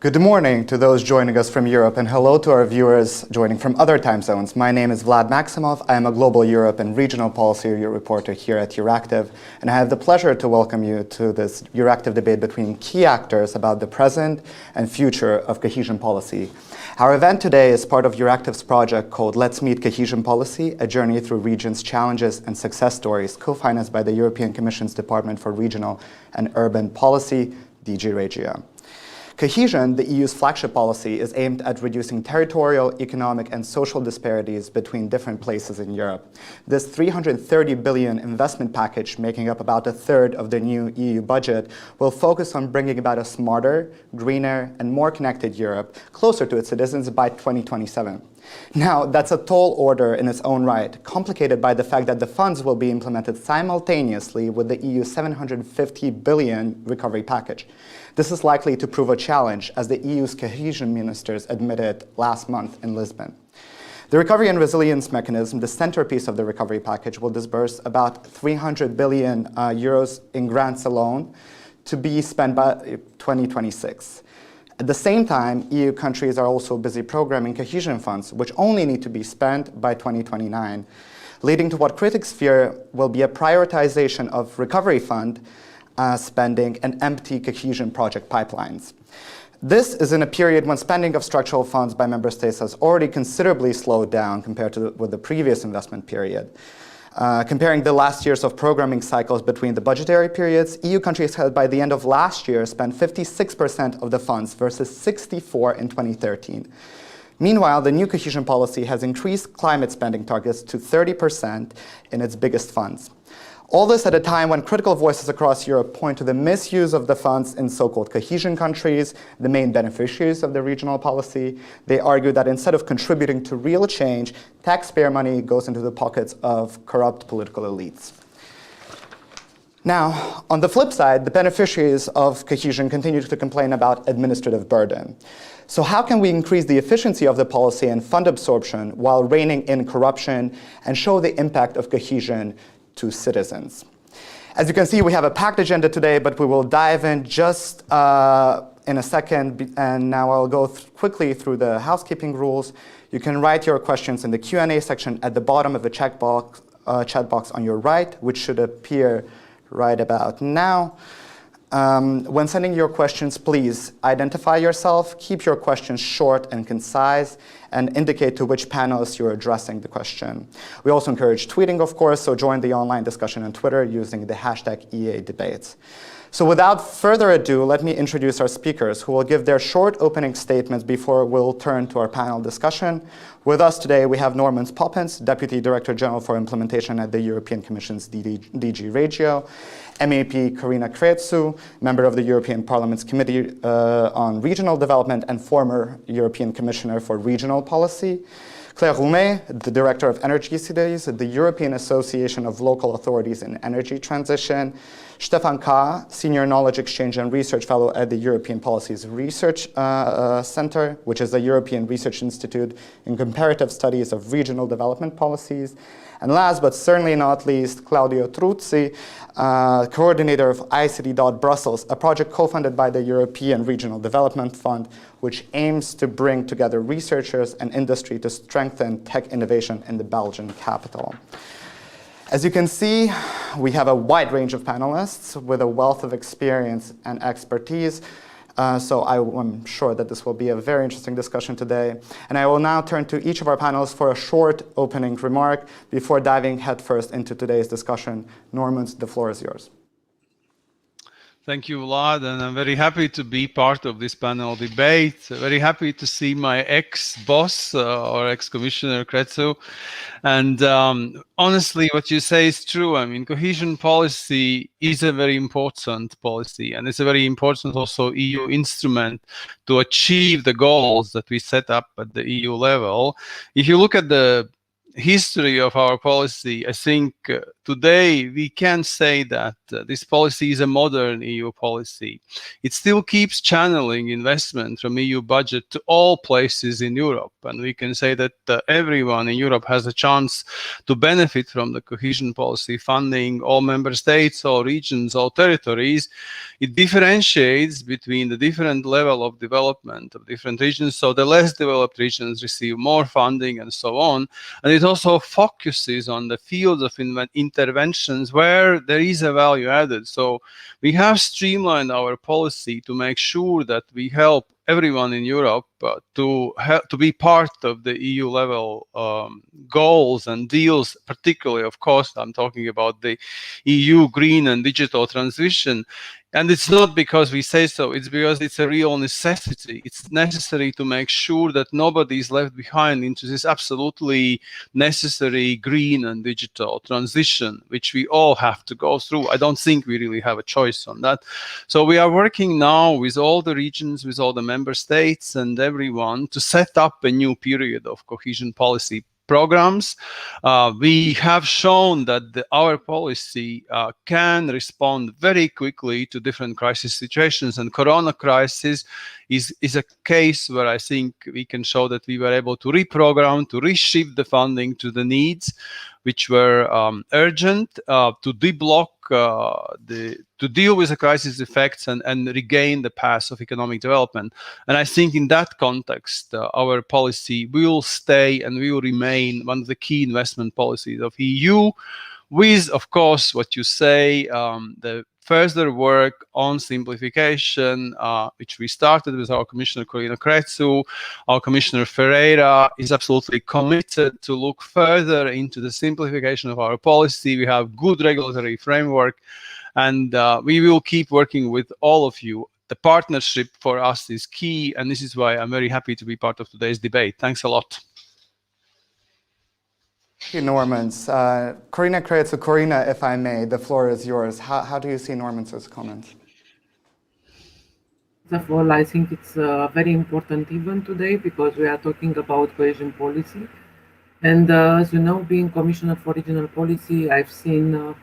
Good morning to those joining us from Europe, and hello to our viewers joining from other time zones. My name is Vlad Maximov. I am a global Europe and regional policy reporter here at Euractiv, and I have the pleasure to welcome you to this Euractiv debate between key actors about the present and future of cohesion policy. Our event today is part of Euractiv's project called Let's Meet Cohesion Policy, a journey through regions' challenges and success stories, co-financed by the European Commission's Department for Regional and Urban Policy, DG Regio. Cohesion, the EU's flagship policy, is aimed at reducing territorial, economic, and social disparities between different places in Europe. This 330 billion investment package, making up about a third of the new EU budget, will focus on bringing about a smarter, greener, and more connected Europe closer to its citizens by 2027. Now, that's a tall order in its own right, complicated by the fact that the funds will be implemented simultaneously with the EU's 750 billion recovery package. This is likely to prove a challenge, as the EU's cohesion ministers admitted last month in Lisbon. The Recovery and Resilience Mechanism, the centerpiece of the recovery package, will disburse about 300 billion euros in grants alone to be spent by 2026. At the same time, EU countries are also busy programming cohesion funds, which only need to be spent by 2029, leading to what critics fear will be a prioritization of recovery fund spending and empty cohesion project pipelines. This is in a period when spending of structural funds by member states has already considerably slowed down compared to with the previous investment period. Comparing the last years of programming cycles between the budgetary periods, EU countries had by the end of last year spent 56% of the funds versus 64% in 2013. Meanwhile, the new cohesion policy has increased climate spending targets to 30% in its biggest funds. All this at a time when critical voices across Europe point to the misuse of the funds in so-called cohesion countries, the main beneficiaries of the regional policy. They argue that instead of contributing to real change, taxpayer money goes into the pockets of corrupt political elites. Now, on the flip side, the beneficiaries of cohesion continue to complain about administrative burden. So how can we increase the efficiency of the policy and fund absorption while reining in corruption and show the impact of cohesion to citizens? As you can see, we have a packed agenda today, but we will dive in just in a second. And now I'll go quickly through the housekeeping rules. You can write your questions in the Q&A section at the bottom of the chat box on your right, which should appear right about now. When sending your questions, please identify yourself, keep your questions short and concise, and indicate to which panelists you're addressing the question. We also encourage tweeting, of course, so join the online discussion on Twitter using the hashtag #EADebates. So without further ado, let me introduce our speakers, who will give their short opening statements before we'll turn to our panel discussion. With us today, we have Norman Poppins, Deputy Director General for Implementation at the European Commission's DG Regio, MEP Corina Crețu, member of the European Parliament's Committee on Regional Development and former European Commissioner for Regional Policy, Claire Roumet, the Director of Energy Cities at the European Association of Local Authorities in Energy Transition, Stefan Ka, Senior Knowledge Exchange and Research Fellow at the European Policies Research Center, which is a European research institute in comparative studies of regional development policies. And last but certainly not least, Claudio Truzzi, coordinator of ICT.Brussels, a project co-funded by the European Regional Development Fund, which aims to bring together researchers and industry to strengthen tech innovation in the Belgian capital. As you can see, we have a wide range of panelists with a wealth of experience and expertise. So I'm sure that this will be a very interesting discussion today. And I will now turn to each of our panelists for a short opening remark before diving headfirst into today's discussion. Norman, the floor is yours. Thank you, Vlad, and I'm very happy to be part of this panel debate. Very happy to see my ex-boss or ex-commissioner Crețu. And honestly, what you say is true. I mean, cohesion policy is a very important policy, and it's a very important also EU instrument to achieve the goals that we set up at the EU level. If you look at the history of our policy, I think today we can say that this policy is a modern EU policy. It still keeps channeling investment from EU budget to all places in Europe, and we can say that everyone in Europe has a chance to benefit from the cohesion policy funding, all member states, all regions, all territories. It differentiates between the different level of development of different regions, so the less developed regions receive more funding and so on. And it also focuses on the fields of interventions where there is a value added. So we have streamlined our policy to make sure that we help everyone in Europe to be part of the EU level goals and deals, particularly, of course, I'm talking about the EU green and digital transition. And it's not because we say so, it's because it's a real necessity. It's necessary to make sure that nobody is left behind into this absolutely necessary green and digital transition, which we all have to go through. I don't think we really have a choice on that. So we are working now with all the regions, with all the member states and everyone to set up a new period of cohesion policy programs. We have shown that our policy can respond very quickly to different crisis situations, and Corona crisis is a case where I think we can show that we were able to reprogram, to reshift the funding to the needs which were urgent, to deblock to deal with the crisis effects and regain the path of economic development. And I think in that context, our policy will stay and will remain one of the key investment policies of EU, with, of course, what you say, the further work on simplification, which we started with our Commissioner Corina Crețu. Our Commissioner Ferreira is absolutely committed to look further into the simplification of our policy. We have good regulatory framework, and we will keep working with all of you. The partnership for us is key, and this is why I'm very happy to be part of today's debate. Thanks a lot. Thank you, Normans. Corina Crețu, Corina, if I may, the floor is yours. How do you see Normans' comments? First of all, I think it's a very important event today because we are talking about cohesion policy. And as you know, being Commissioner for Regional Policy, I've seen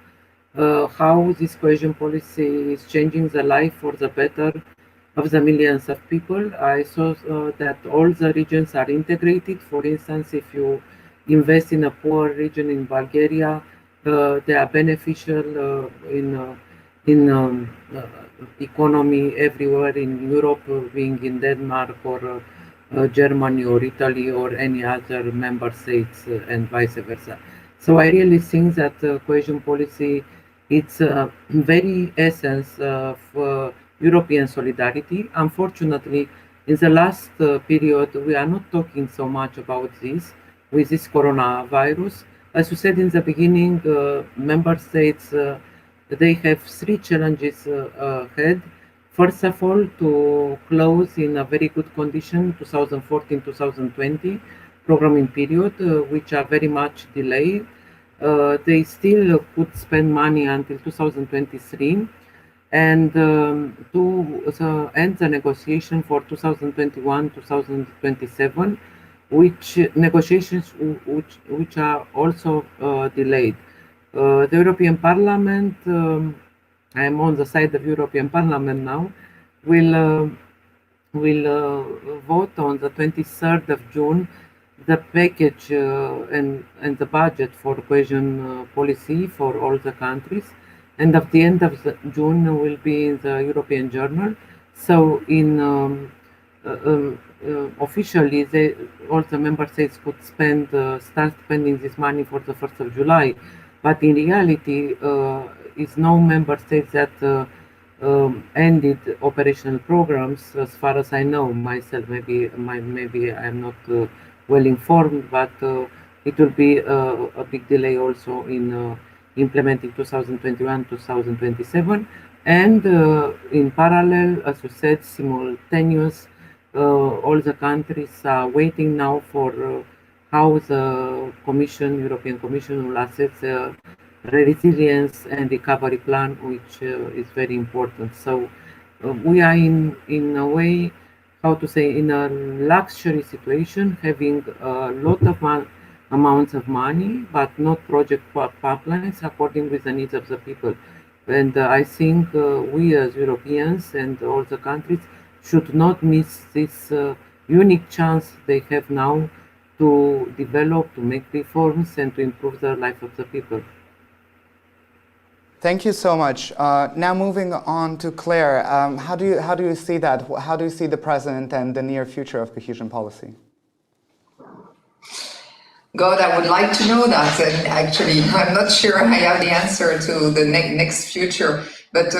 how this cohesion policy is changing the life for the better of the millions of people. I saw that all the regions are integrated. For instance, if you invest in a poor region in Bulgaria, they are beneficial in economy everywhere in Europe, being in Denmark or Germany or Italy or any other member states and vice versa. So I really think that cohesion policy, it's very essence of European solidarity. Unfortunately, in the last period, we are not talking so much about this with this coronavirus. As you said in the beginning, member states, they have three challenges ahead. First of all, to close in a very good condition 2014-2020 programming period, which are very much delayed. They still could spend money until 2023, and to end the negotiation for 2021-2027, which negotiations which are also delayed. The European Parliament, I am on the side of European Parliament now, will vote on the 23rd of June the package and the budget for cohesion policy for all the countries, and at the end of June will be in the European Journal. So in officially, all the member states could start spending this money for the 1st of July, but in reality, it's no member states that ended operational programs, as far as I know myself. Maybe I'm not well informed, but it will be a big delay also in implementing 2021-2027. And in parallel, as you said, simultaneous, all the countries are waiting now for how the European Commission will assess the resilience and recovery plan, which is very important. So we are in a way, how to say, in a luxury situation, having a lot of amounts of money, but not project pipelines according with the needs of the people. And I think we as Europeans and all the countries should not miss this unique chance they have now to develop, to make reforms, and to improve the life of the people. Thank you so much. Now moving on to Claire, how do you see that? How do you see the present and the near future of cohesion policy? God, I would like to know that, and actually, I'm not sure I have the answer to the next future. But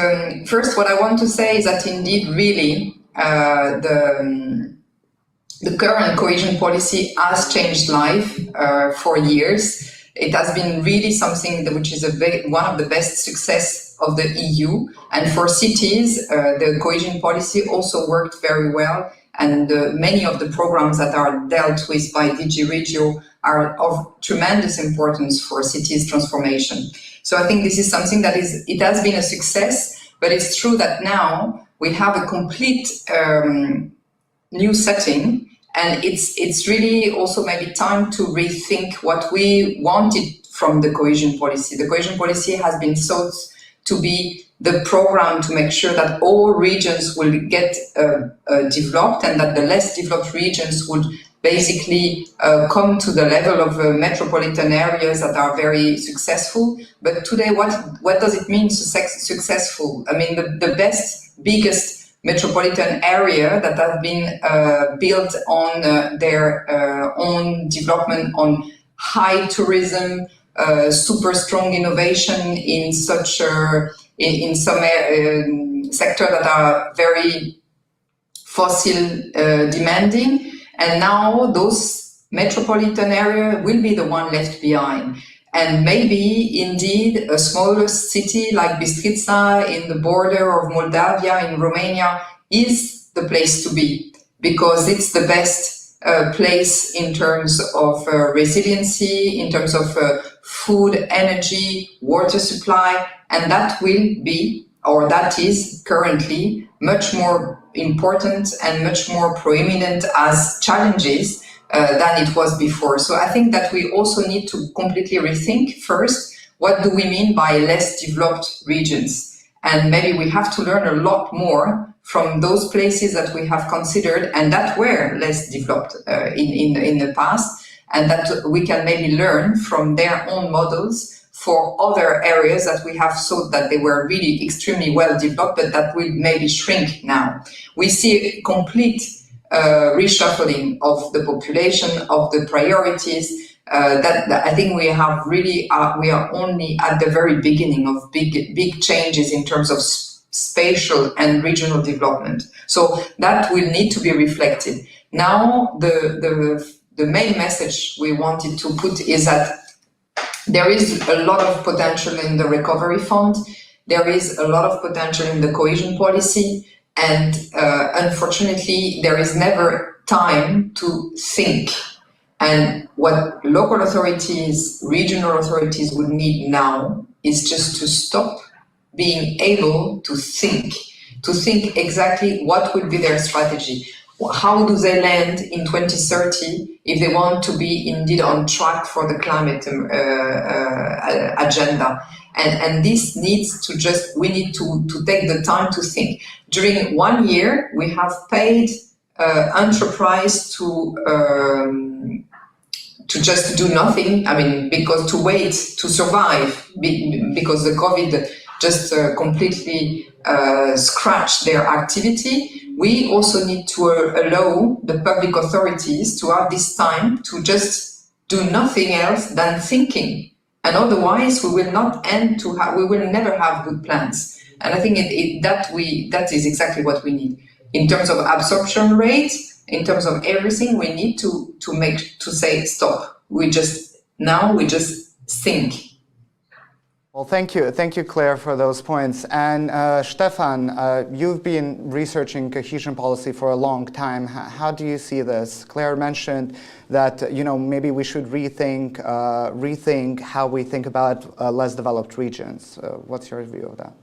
first, what I want to say is that indeed, really, the current cohesion policy has changed life for years. It has been really something which is one of the best success of the EU. And for cities, the cohesion policy also worked very well. And many of the programs that are dealt with by DG Regio are of tremendous importance for cities transformation. So I think this is something that it has been a success, but it's true that now we have a complete new setting. And it's really also maybe time to rethink what we wanted from the cohesion policy. The cohesion policy has been thought to be the program to make sure that all regions will get developed, and that the less developed regions would basically come to the level of metropolitan areas that are very successful. But today, what does it mean successful? I mean, the biggest metropolitan area that have been built on their own development, on high tourism, super strong innovation in such in some sector that are very fossil demanding, and now those metropolitan area will be the one left behind. And maybe indeed a smaller city like Bistrița in the border of Moldavia in Romania is the place to be, because it's the best place in terms of resiliency, in terms of food, energy, water supply, and that will be, or that is currently much more important and much more prominent as challenges than it was before. So I think that we also need to completely rethink first, what do we mean by less developed regions? And maybe we have to learn a lot more from those places that we have considered and that were less developed in the past, and that we can maybe learn from their own models for other areas that we have thought that they were really extremely well developed, but that will maybe shrink now. We see a complete reshuffling of the population, of the priorities, that I think we have really, we are only at the very beginning of big changes in terms of spatial and regional development. So that will need to be reflected. Now, the main message we wanted to put is that there is a lot of potential in the recovery fund. There is a lot of potential in the cohesion policy. And unfortunately, there is never time to think. And what local authorities, regional authorities would need now is just to stop being able to think exactly what would be their strategy. How do they land in 2030 if they want to be indeed on track for the climate agenda? And this needs to we need to take the time to think. During 1 year, we have paid enterprise to just do nothing. I mean, because to wait, to survive, because the COVID just completely scratched their activity. We also need to allow the public authorities to have this time to just do nothing else than thinking. And otherwise, we will not we will never have good plans. And I think that is exactly what we need. In terms of absorption rate, in terms of everything, we need to say stop. We just think. Well, thank you, Claire, for those points. And Stefan, you've been researching cohesion policy for a long time. How do you see this? Claire mentioned that maybe we should rethink how we think about less developed regions. What's your view of that?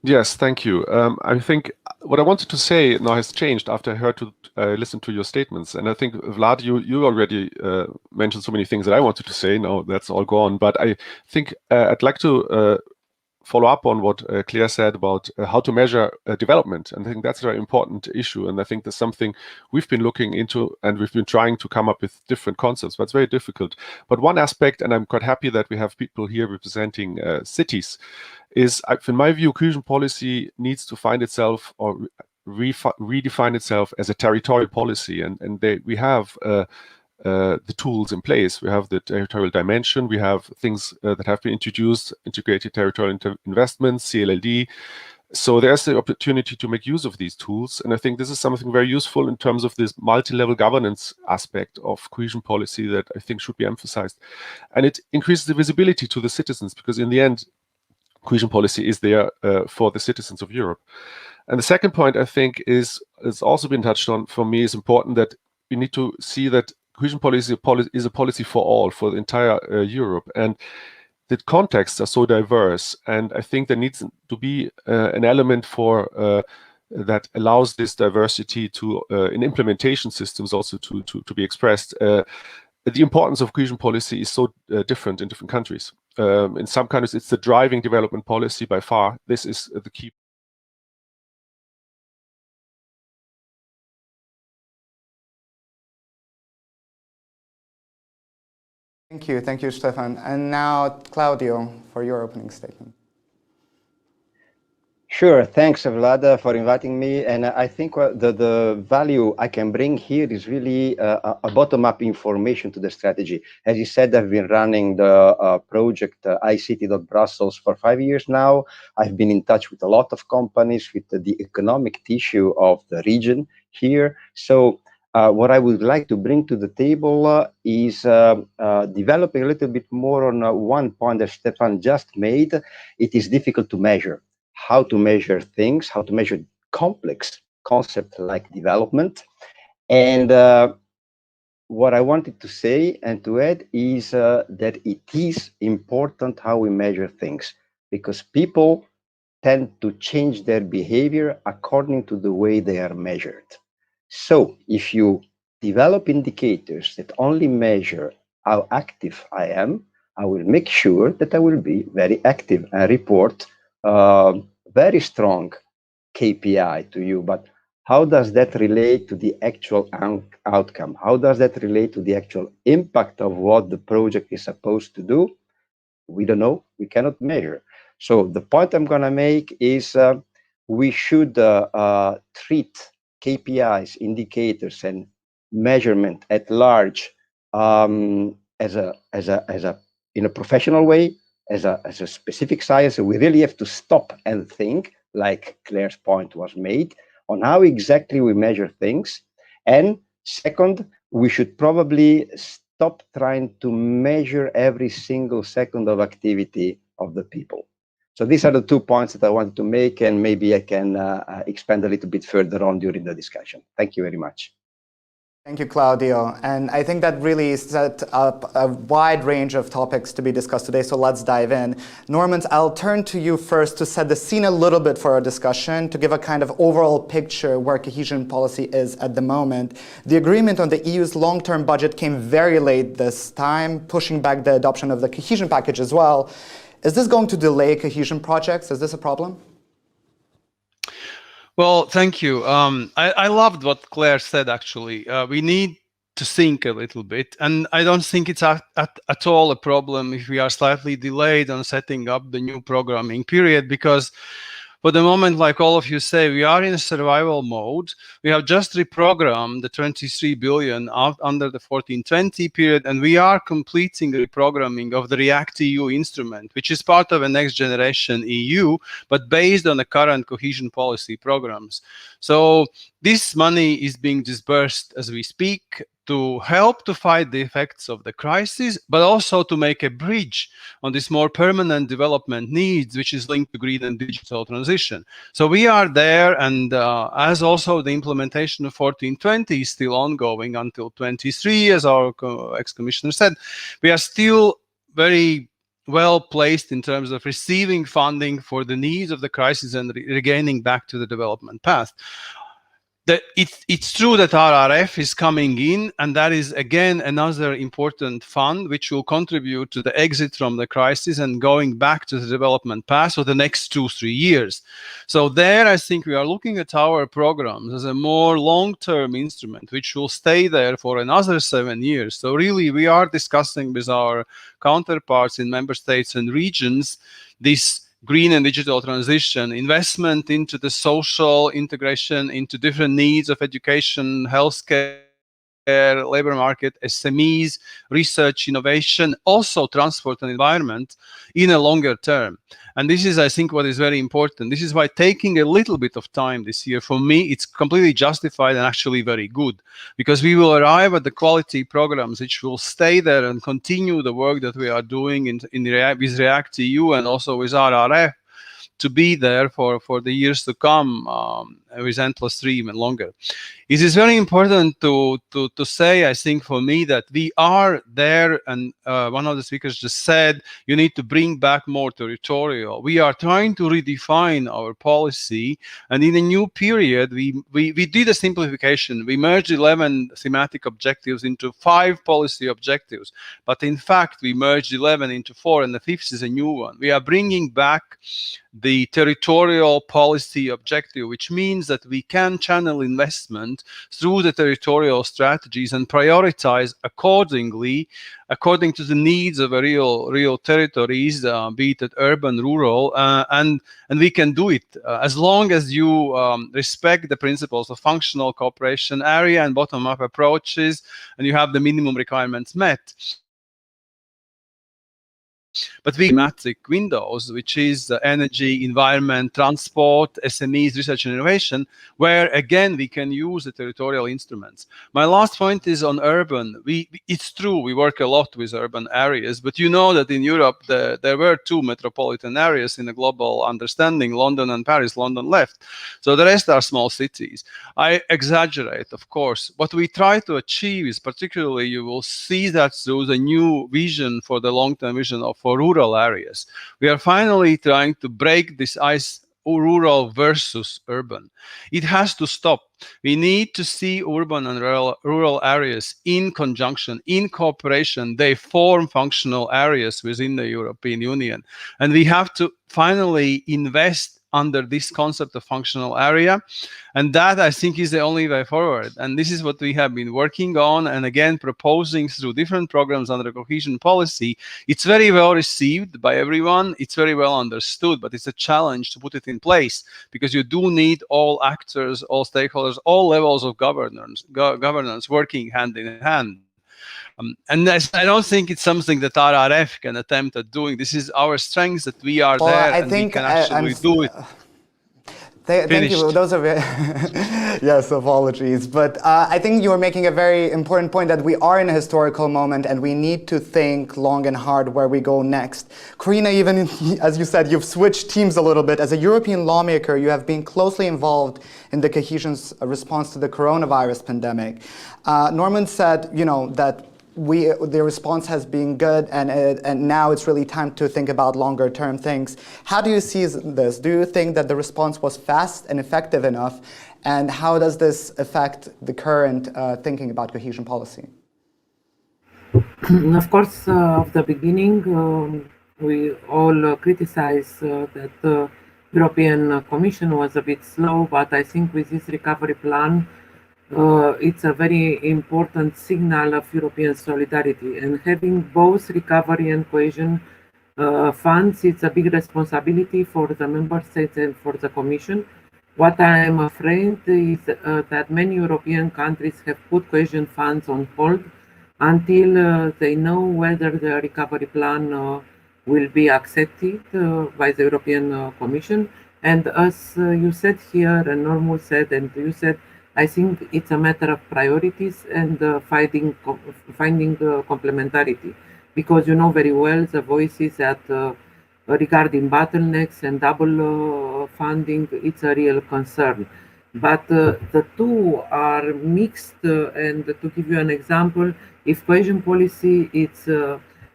Yes, thank you. I think what I wanted to say now has changed after I heard to listen to your statements. And I think, Vlad, you already mentioned so many things that I wanted to say. Now that's all gone. But I think I'd like to follow up on what Claire said about how to measure development. And I think that's a very important issue. And I think that's something we've been looking into, and we've been trying to come up with different concepts, but it's very difficult. But one aspect, and I'm quite happy that we have people here representing cities, is, in my view, cohesion policy needs to find itself or redefine itself as a territorial policy. And we have the tools in place. We have the territorial dimension. We have things that have been introduced, integrated territorial investments, CLLD. So there's the opportunity to make use of these tools. And I think this is something very useful in terms of this multi-level governance aspect of cohesion policy that I think should be emphasized. And it increases the visibility to the citizens, because in the end, cohesion policy is there for the citizens of Europe. And the second point, I think, is also been touched on. For me, is important that we need to see that cohesion policy is a policy for all, for the entire Europe. And the contexts are so diverse. And I think there needs to be an element for that allows this diversity to in implementation systems also to be expressed. The importance of cohesion policy is so different in different countries. In some countries, it's the driving development policy by far. This is the key. Thank you, Stefan. And now, Claudio, for your opening statement. Sure, thanks, Vlad, for inviting me. And I think the value I can bring here is really a bottom-up information to the strategy. As you said, I've been running the project iCity.Brussels for 5 years now. I've been in touch with a lot of companies, with the economic tissue of the region here. So what I would like to bring to the table is developing a little bit more on one point that Stefan just made. It is difficult to measure. How to measure things, how to measure complex concepts like development. And what I wanted to say and to add is that it is important how we measure things, because people tend to change their behavior according to the way they are measured. So if you develop indicators that only measure how active I am, I will make sure that I will be very active and report very strong KPI to you. But how does that relate to the actual outcome? How does that relate to the actual impact of what the project is supposed to do? We don't know. We cannot measure. So the point I'm going to make is we should treat KPIs, indicators, and measurement at large in a professional way, as a specific science. We really have to stop and think, like Claire's point was made, on how exactly we measure things. And second, we should probably stop trying to measure every single second of activity of the people. So these are the 2 points that I wanted to make, and maybe I can expand a little bit further on during the discussion. Thank you very much. Thank you, Claudio. And I think that really set up a wide range of topics to be discussed today, so let's dive in. Normand, I'll turn to you first to set the scene a little bit for our discussion, to give a kind of overall picture where cohesion policy is at the moment. The agreement on the EU's long-term budget came very late this time, pushing back the adoption of the cohesion package as well. Is this going to delay cohesion projects? Is this a problem? Well, thank you. I loved what Claire said, actually. We need to think a little bit. And I don't think it's at all a problem if we are slightly delayed on setting up the new programming period, because for the moment, like all of you say, we are in a survival mode. We have just reprogrammed the 23 billion out under the 1420 period, and we are completing the reprogramming of the REACT-EU instrument, which is part of a next generation EU, but based on the current cohesion policy programs. So this money is being disbursed as we speak to help to fight the effects of the crisis, but also to make a bridge on this more permanent development needs, which is linked to green and digital transition. So we are there, and as also the implementation of 1420 is still ongoing until 23, as our ex-commissioner said, we are still very well placed in terms of receiving funding for the needs of the crisis and regaining back to the development path. It's true that RRF is coming in, and that is again another important fund which will contribute to the exit from the crisis and going back to the development path for the next 2-3 years. So there, I think we are looking at our programs as a more long-term instrument which will stay there for another 7 years. So really, we are discussing with our counterparts in member states and regions this green and digital transition, investment into the social integration, into different needs of education, healthcare, labor market, SMEs, research, innovation, also transport and environment in a longer term. And this is, I think, what is very important. This is why taking a little bit of time this year, for me, it's completely justified and actually very good, because we will arrive at the quality programs which will stay there and continue the work that we are doing with React EU and also with RRF to be there for the years to come, with N+3 even longer. It is very important to say, I think, for me, that we are there, and one of the speakers just said, you need to bring back more territorial. We are trying to redefine our policy, and in a new period, we did a simplification. We merged 11 thematic objectives into 5 policy objectives, but in fact, we merged 11 into 4, and the 5th is a new one. We are bringing back the territorial policy objective, which means that we can channel investment through the territorial strategies and prioritize accordingly, according to the needs of a real territories, be it urban, rural, and we can do it as long as you respect the principles of functional cooperation, area and bottom-up approaches, and you have the minimum requirements met. But we thematic windows, which is energy, environment, transport, SMEs, research and innovation, where again we can use the territorial instruments. My last point is on urban. It's true, we work a lot with urban areas, but you know that in Europe there were 2 metropolitan areas in the global understanding, London and Paris. London left, so the rest are small cities. I exaggerate, of course. What we try to achieve is, particularly, you will see that through the new vision for the long-term vision for rural areas. We are finally trying to break this ice, rural versus urban. It has to stop. We need to see urban and rural areas in conjunction, in cooperation. They form functional areas within the European Union. And we have to finally invest under this concept of functional area. And that, I think, is the only way forward. And this is what we have been working on and again proposing through different programs under the cohesion policy. It's very well received by everyone. It's very well understood, but it's a challenge to put it in place, because you do need all actors, all stakeholders, all levels of governance working hand in hand. And I don't think it's something that RRF can attempt at doing. This is our strength, that we are there and we can actually do it. Thank you. Those are very yes, apologies. But I think you are making a very important point, that we are in a historical moment and we need to think long and hard where we go next. Karina, even as you said, you've switched teams a little bit. As a European lawmaker, you have been closely involved in the cohesion's response to the coronavirus pandemic. Norman said, that the response has been good, and now it's really time to think about longer term things. How do you see this? Do you think that the response was fast and effective enough? And how does this affect the current thinking about cohesion policy? Of course, of the beginning, we all criticize that the European Commission was a bit slow, but I think with this recovery plan, it's a very important signal of European solidarity, and having both recovery and cohesion funds, it's a big responsibility for the member states and for the Commission. What I am afraid is that many European countries have put cohesion funds on hold until they know whether the recovery plan will be accepted by the European Commission. And as you said here, and Norman said, and you said, I think it's a matter of priorities and finding complementarity, because you know very well the voices that regarding bottlenecks and double funding, it's a real concern. But the two are mixed, and to give you an example, if cohesion policy it's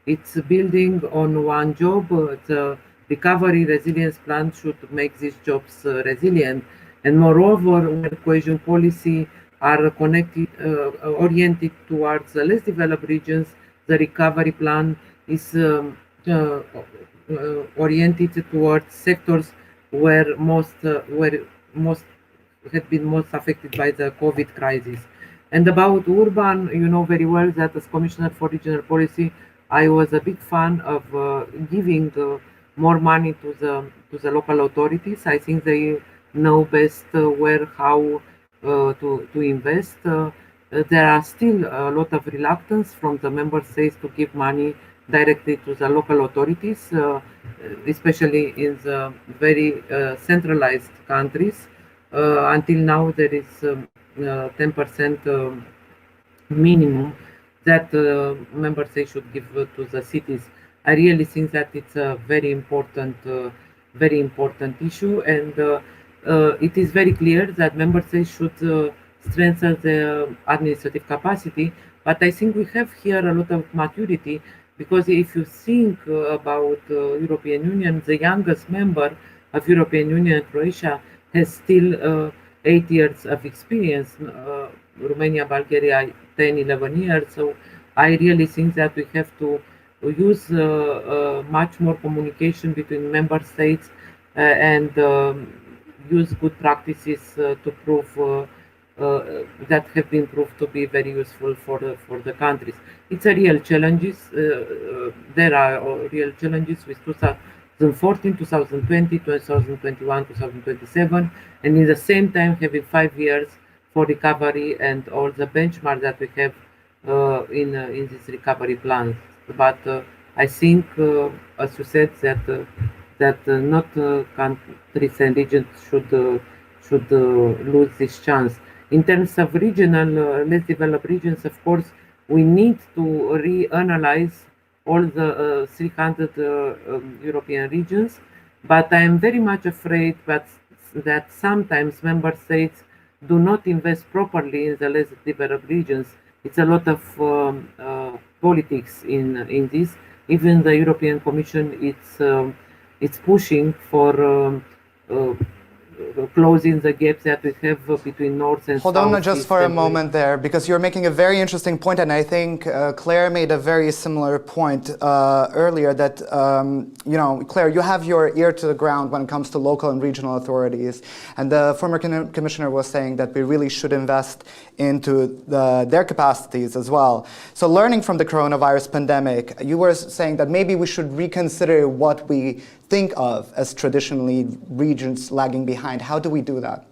it's building on one job. The recovery resilience plan should make these jobs resilient. And moreover, when cohesion policy are connected, oriented towards the less developed regions, the recovery plan is oriented towards sectors where most had been most affected by the COVID crisis. And about urban, you know very well that as Commissioner for Regional Policy, I was a big fan of giving more money to the local authorities. I think they know best where, how to invest. There are still a lot of reluctance from the member states to give money directly to the local authorities, especially in the very centralized countries. Until now, there is 10% minimum that member states should give to the cities. I really think that it's a very important issue, and it is very clear that member states should strengthen their administrative capacity. But I think we have here a lot of maturity, because if you think about European Union, the youngest member of European Union, Croatia, has still 8 years of experience. Romania, Bulgaria, 10, 11 years. So I really think that we have to use much more communication between member states and use good practices to prove that have been proved to be very useful for the countries. It's a real challenges. There are real challenges with 2014, 2020, 2021, 2027, and in the same time having 5 years for recovery and all the benchmarks that we have in this recovery plans. But I think, as you said, that not countries and regions should lose this chance. In terms of regional, less developed regions, of course, we need to reanalyze all the 300 European regions, but I am very much afraid that sometimes member states do not invest properly in the less developed regions. It's a lot of politics in this. Even the European Commission, it's pushing for closing the gaps that we have between North and South. Hold on just for a moment there, because you're making a very interesting point, and I think Claire made a very similar point earlier that, Claire, you have your ear to the ground when it comes to local and regional authorities, and the former commissioner was saying that we really should invest into their capacities as well. So learning from the coronavirus pandemic, you were saying that maybe we should reconsider what we think of as traditionally regions lagging behind. How do we do that?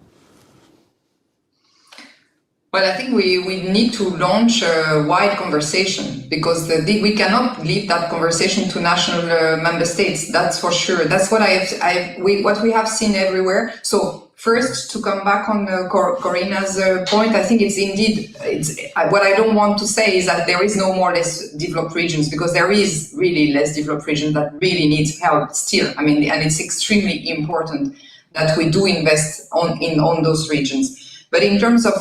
Well, I think we need to launch a wide conversation, because we cannot leave that conversation to national member states. That's for sure. That's what what we have seen everywhere. So first, to come back on Corina's point, I think what I don't want to say is that there is no more less developed regions, because there is really less developed regions that really needs help still. I mean, and it's extremely important that we do invest on those regions. But in terms of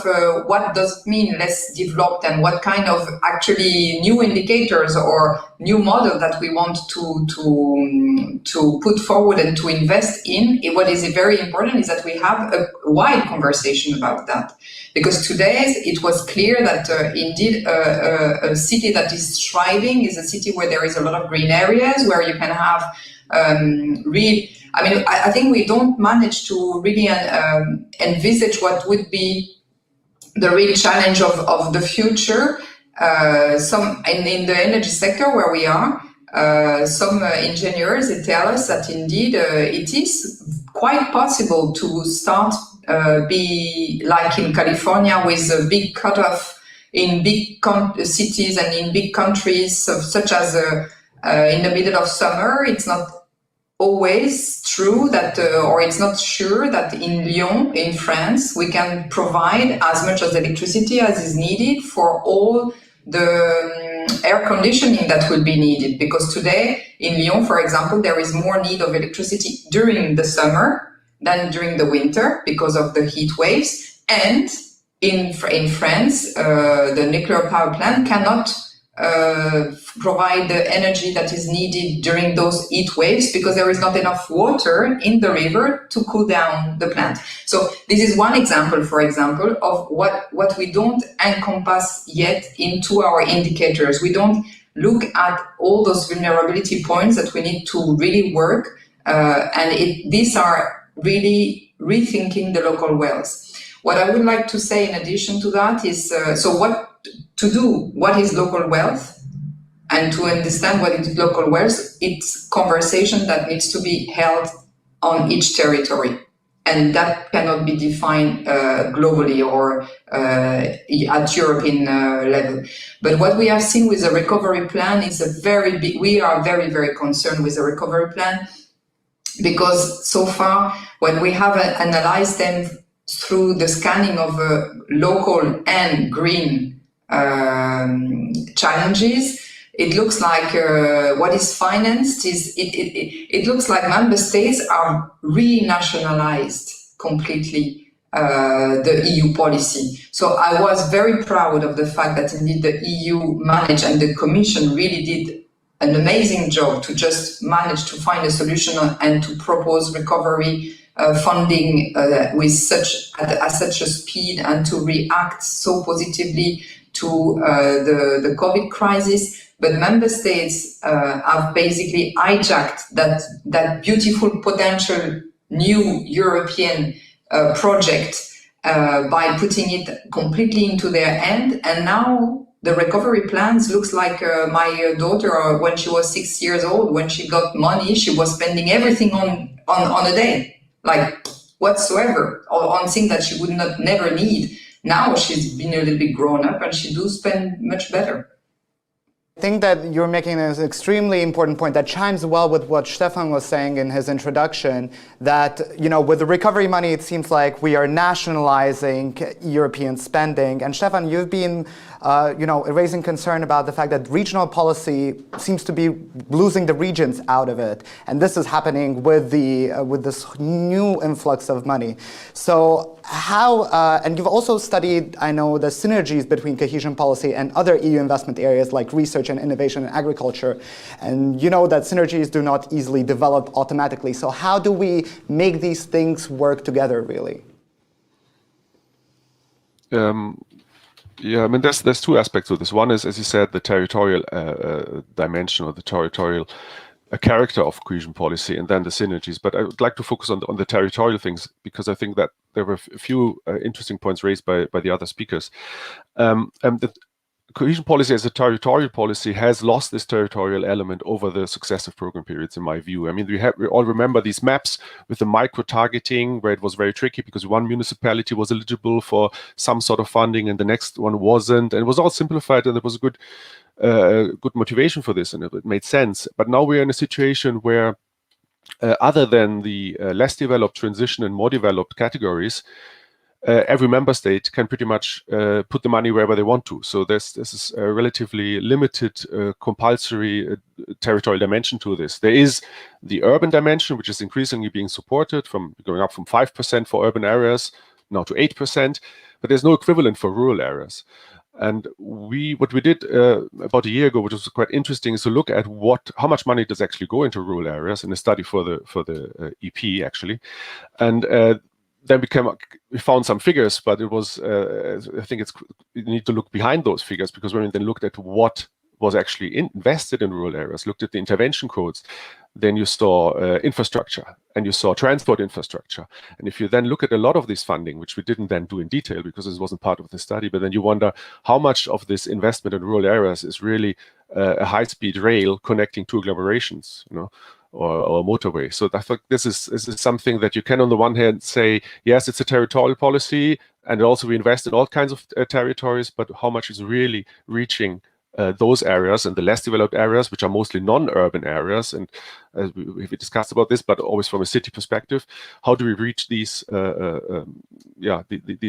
what does it mean less developed, and what kind of actually new indicators or new model that we want to put forward and to invest in, what is very important is that we have a wide conversation about that. Because today it was clear that indeed a city that is thriving is a city where there is a lot of green areas, where you can have I think we don't manage to really envisage what would be the real challenge of the future. In the energy sector where we are, some engineers, they tell us that indeed it is quite possible to start be like in California, with a big cutoff in big cities and in big countries, such as in the middle of summer. It's not always true that, or it's not sure that in Lyon, in France, we can provide as much as electricity as is needed for all the air conditioning that will be needed. Because today in Lyon, for example, there is more need of electricity during the summer than during the winter because of the heat waves. And in France, the nuclear power plant cannot provide the energy that is needed during those heat waves because there is not enough water in the river to cool down the plant. So this is one example, for example, of what we don't encompass yet into our indicators. We don't look at all those vulnerability points that we need to really work, these are really rethinking the local wells. What I would like to say in addition to that is, what is local wealth, and to understand what is local wealth, it's conversation that needs to be held on each territory. And that cannot be defined globally or at European level. But what we have seen with the recovery plan is we are very, very concerned with the recovery plan, because so far, when we have analyzed them through the scanning of local and green challenges, it looks like what is financed it looks like member states are renationalized completely the EU policy. So I was very proud of the fact that indeed the EU managed, and the Commission really did an amazing job to just manage to find a solution and to propose recovery funding with such a speed, and to react so positively to the COVID crisis. But member states have basically hijacked that beautiful potential new European project by putting it completely into their hand. And now the recovery plans looks like my daughter, when she was 6 years old, when she got money, she was spending everything on a day, like whatsoever, or on things that she would never need. Now she's been a little bit grown up and she do spend much better. I think that you're making an extremely important point that chimes well with what Stefan was saying in his introduction, that, with the recovery money, it seems like we are nationalizing European spending. And Stefan, you've been raising concern about the fact that regional policy seems to be losing the regions out of it. And this is happening with this new influx of money. So how, and you've also studied, I know, the synergies between cohesion policy and other EU investment areas like research and innovation and agriculture. And you know that synergies do not easily develop automatically. So how do we make these things work together, really? Yeah, I mean, there's two aspects of this. One is, as you said, the territorial dimension, or the territorial character of cohesion policy, and then the synergies. But I would like to focus on the territorial things, because I think that there were a few interesting points raised by the other speakers. The cohesion policy as a territorial policy has lost this territorial element over the successive program periods, in my view. I mean, we all remember these maps with the micro-targeting, where it was very tricky because one municipality was eligible for some sort of funding and the next one wasn't. And it was all simplified, and there was a good motivation for this, and it made sense. But now we're in a situation where, other than the less developed, transition, and more developed categories, every member state can pretty much put the money wherever they want to. So this is a relatively limited, compulsory territorial dimension to this. There is the urban dimension, which is increasingly being supported, going up from 5% for urban areas now to 8%, but there's no equivalent for rural areas. And what we did about a year ago, which was quite interesting, is to look at how much money does actually go into rural areas in a study for the EP actually, and then we found some figures, but it was I think you need to look behind those figures, because when we then looked at what was actually invested in rural areas, looked at the intervention codes, then you saw infrastructure, and you saw transport infrastructure. And if you then look at a lot of this funding, which we didn't then do in detail because this wasn't part of the study, but then you wonder how much of this investment in rural areas is really a high-speed rail connecting two agglomerations, or a motorway. So I think this is something that you can, on the one hand, say, yes, it's a territorial policy, and also we invest in all kinds of territories, but how much is really reaching those areas, and the less developed areas, which are mostly non-urban areas, and we discussed about this, but always from a city perspective, how do we reach these?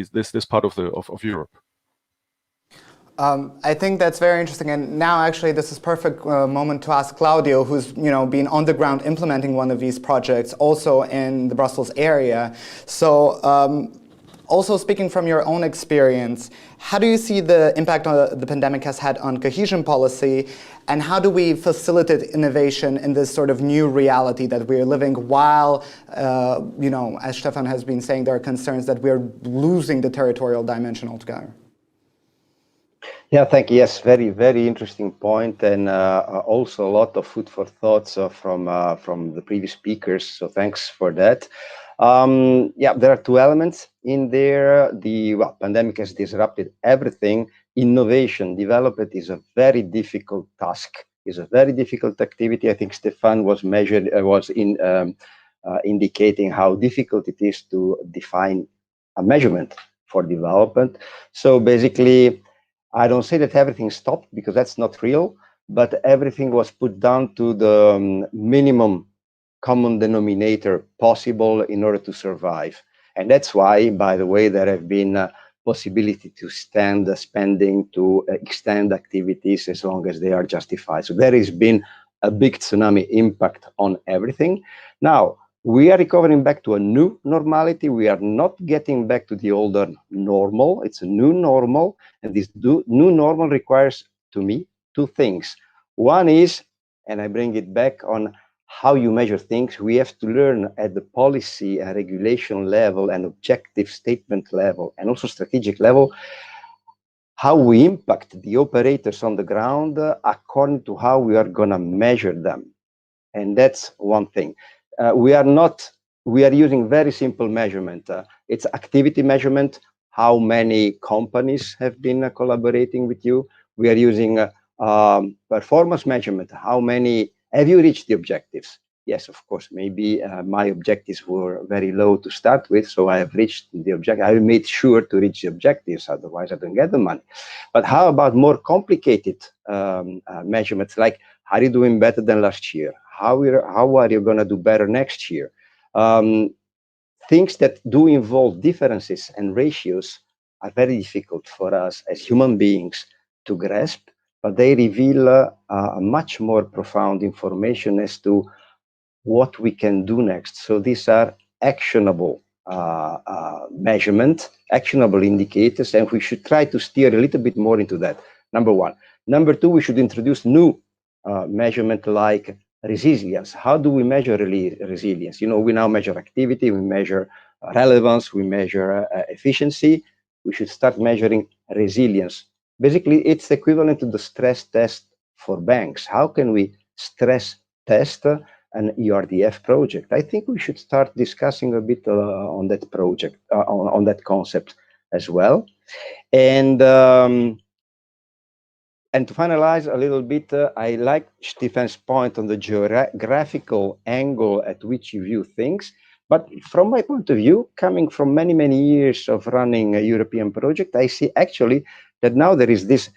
This part of Europe? I think that's very interesting, and now actually this is perfect moment to ask Claudio, who's been on the ground implementing one of these projects, also in the Brussels area. So. Also, speaking from your own experience, how do you see the impact the pandemic has had on cohesion policy, and how do we facilitate innovation in this sort of new reality that we're living while, as Stefan has been saying, there are concerns that we're losing the territorial dimension altogether? Yeah, thank you. Yes, very, very interesting point, and also a lot of food for thoughts from the previous speakers. So thanks for that. Yeah, there are two elements in there. The pandemic has disrupted everything. Innovation, development is a very difficult task. Is a very difficult activity. I think Stefan was indicating how difficult it is to define a measurement for development. So basically, I don't say that everything stopped, because that's not real, but everything was put down to the minimum common denominator possible in order to survive. And that's why, by the way, there have been possibility to extend spending, to extend activities as long as they are justified. So there has been a big tsunami impact on everything. Now, we are recovering back to a new normality. We are not getting back to the older normal. It's a new normal. And this new normal requires, to me, two things. One is, and I bring it back on how you measure things, we have to learn at the policy and regulation level and objective statement level and also strategic level how we impact the operators on the ground according to how we are going to measure them. And that's one thing. We are using very simple measurement. It's activity measurement, how many companies have been collaborating with you. We are using performance measurement, how many have you reached the objectives? Yes, of course, maybe my objectives were very low to start with, so I have reached the objective. I made sure to reach the objectives, otherwise I don't get the money. But how about more complicated measurements, like are you doing better than last year? How are you going to do better next year? Things that do involve differences and ratios are very difficult for us as human beings to grasp, but they reveal a much more profound information as to what we can do next. So these are actionable measurement, actionable indicators, and we should try to steer a little bit more into that, number one. Number two, we should introduce new measurement like resilience. How do we measure resilience? We now measure activity, we measure relevance, we measure efficiency. We should start measuring resilience. Basically, it's equivalent to the stress test for banks. How can we stress test an ERDF project? I think we should start discussing a bit on that project, on that concept as well. And to finalize a little bit, I like Stefan's point on the geographical angle at which you view things. But from my point of view, coming from many, many years of running a European project, I see actually that now there is this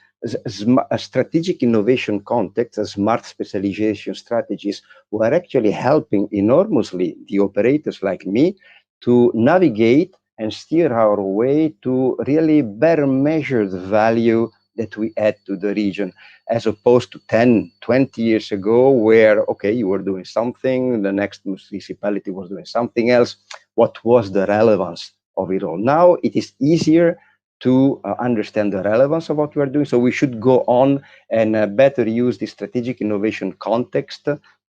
a strategic innovation context, a smart specialization strategies, who are actually helping enormously the operators like me to navigate and steer our way to really better measure the value that we add to the region, as opposed to 10, 20 years ago, where, okay, you were doing something, the next municipality was doing something else. What was the relevance of it all? Now it is easier to understand the relevance of what we are doing. So we should go on and better use the strategic innovation context,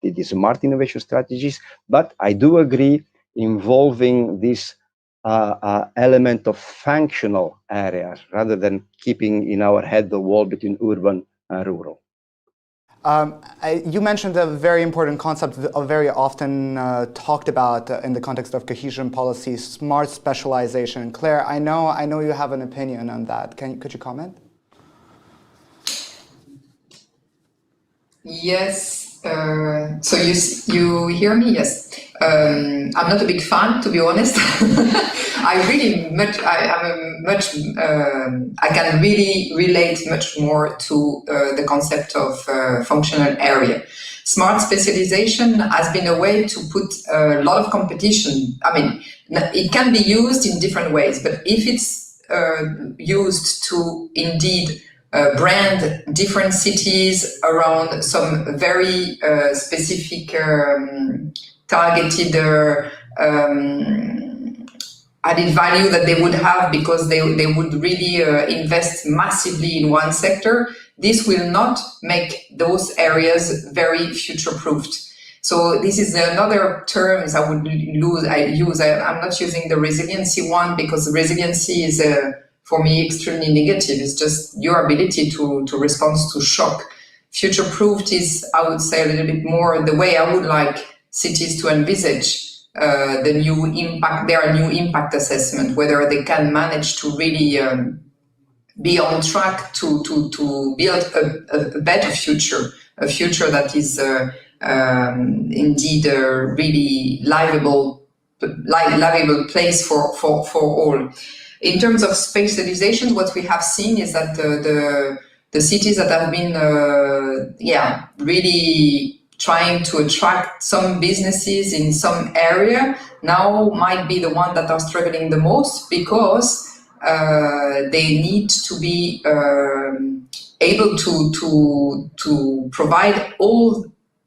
the smart innovation strategies. But I do agree, involving this element of functional areas rather than keeping in our head the wall between urban and rural. You mentioned a very important concept, very often talked about in the context of cohesion policy, smart specialization. Claire, I know you have an opinion on that. Could you comment? Yes. So you hear me? Yes. I'm not a big fan, to be honest. I can really relate much more to the concept of functional area. Smart specialization has been a way to put a lot of competition. I mean, it can be used in different ways, but if it's used to indeed brand different cities around some very specific targeted added value that they would have because they would really invest massively in one sector, this will not make those areas very future-proofed. So this is another terms I would use. I'm not using the resiliency one because resiliency is, for me, extremely negative. It's just your ability to respond to shock. Future-proofed is, I would say, a little bit more the way I would like cities to envisage the new impact, their new impact assessment, whether they can manage to really be on track to build a better future, a future that is indeed a really livable place for all. In terms of spatialization, what we have seen is that the cities that have been really trying to attract some businesses in some area now might be the ones that are struggling the most because they need to be able to provide all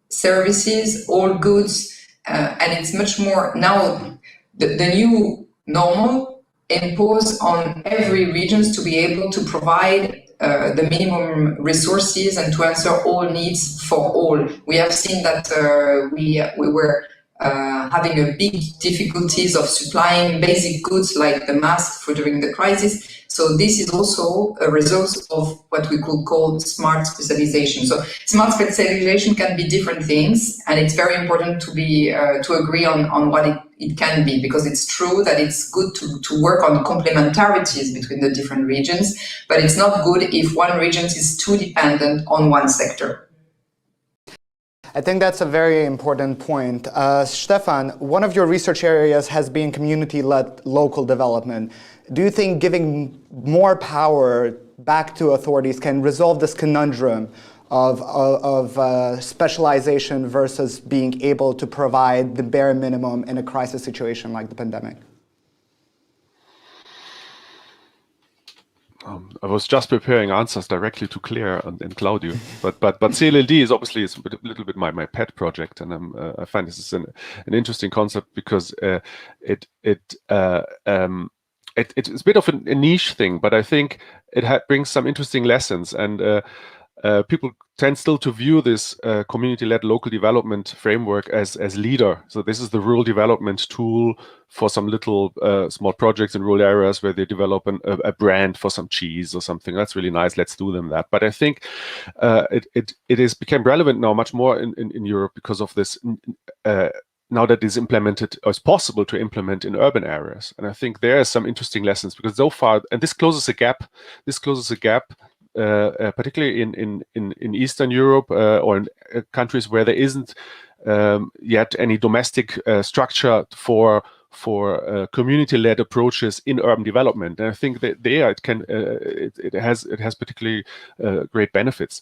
services, all goods, and it's much more now the new normal impose on every regions to be able to provide the minimum resources and to answer all needs for all. We have seen that we were having a big difficulties of supplying basic goods like the mask during the crisis. So this is also a result of what we could call smart specialization. So smart specialization can be different things, and it's very important to be to agree on what it can be, because it's true that it's good to work on complementarities between the different regions, but it's not good if one region is too dependent on one sector. I think that's a very important point. Stefan, one of your research areas has been community-led local development. Do you think giving more power back to authorities can resolve this conundrum of specialization versus being able to provide the bare minimum in a crisis situation like the pandemic? I was just preparing answers directly to Claire and Claudio, but CLLD is obviously a little bit my pet project, and I find this is an interesting concept because it's a bit of a niche thing, but I think it brings some interesting lessons, and people tend still to view this community-led local development framework as leader. So this is the rural development tool for some little small projects in rural areas where they develop a brand for some cheese or something. That's really nice. Let's do them that. But I think it has become relevant now much more in Europe because of this. Now that is implemented, or it's possible to implement in urban areas, and I think there are some interesting lessons because so far, and this closes a gap. Particularly in Eastern Europe or in countries where there isn't yet any domestic structure for community-led approaches in urban development, and I think that there it has particularly great benefits.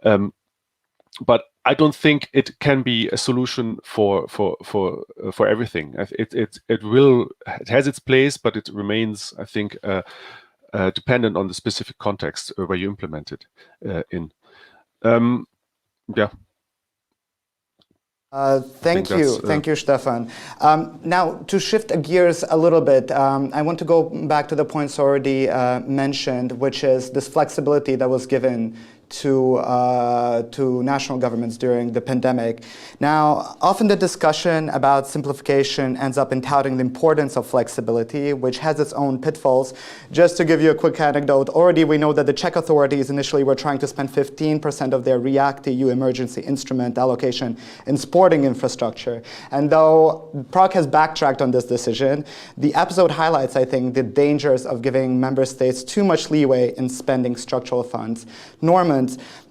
But I don't think it can be a solution for everything. It has its place, but it remains, I think, dependent on the specific context where you implement it in. Thank you, Stefan. Now, to shift gears a little bit, I want to go back to the points already mentioned, which is this flexibility that was given to national governments during the pandemic. Now, often the discussion about simplification ends up in touting the importance of flexibility, which has its own pitfalls. Just to give you a quick anecdote, already we know that the Czech authorities initially were trying to spend 15% of their REACT-EU emergency instrument allocation in sporting infrastructure. And though Prague has backtracked on this decision, the episode highlights, I think, the dangers of giving member states too much leeway in spending structural funds. Norman,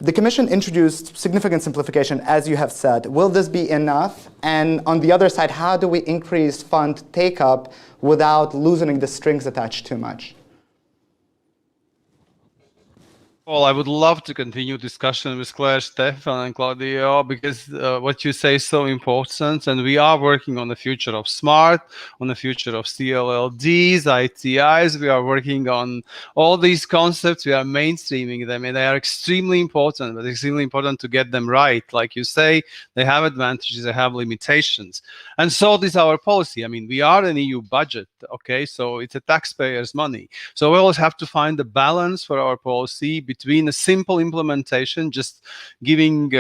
the Commission introduced significant simplification, as you have said. Will this be enough? And on the other side, how do we increase fund take-up without loosening the strings attached too much? Well, I would love to continue discussion with Claire, Stefan, and Claudio, because what you say is so important, and we are working on the future of smart, on the future of CLLDs, ITIs. We are working on all these concepts. We are mainstreaming them, and they are extremely important, but extremely important to get them right. Like you say, they have advantages, they have limitations. And so this is our policy. I mean, we are an EU budget, okay? So it's a taxpayer's money. So we always have to find the balance for our policy between a simple implementation, just giving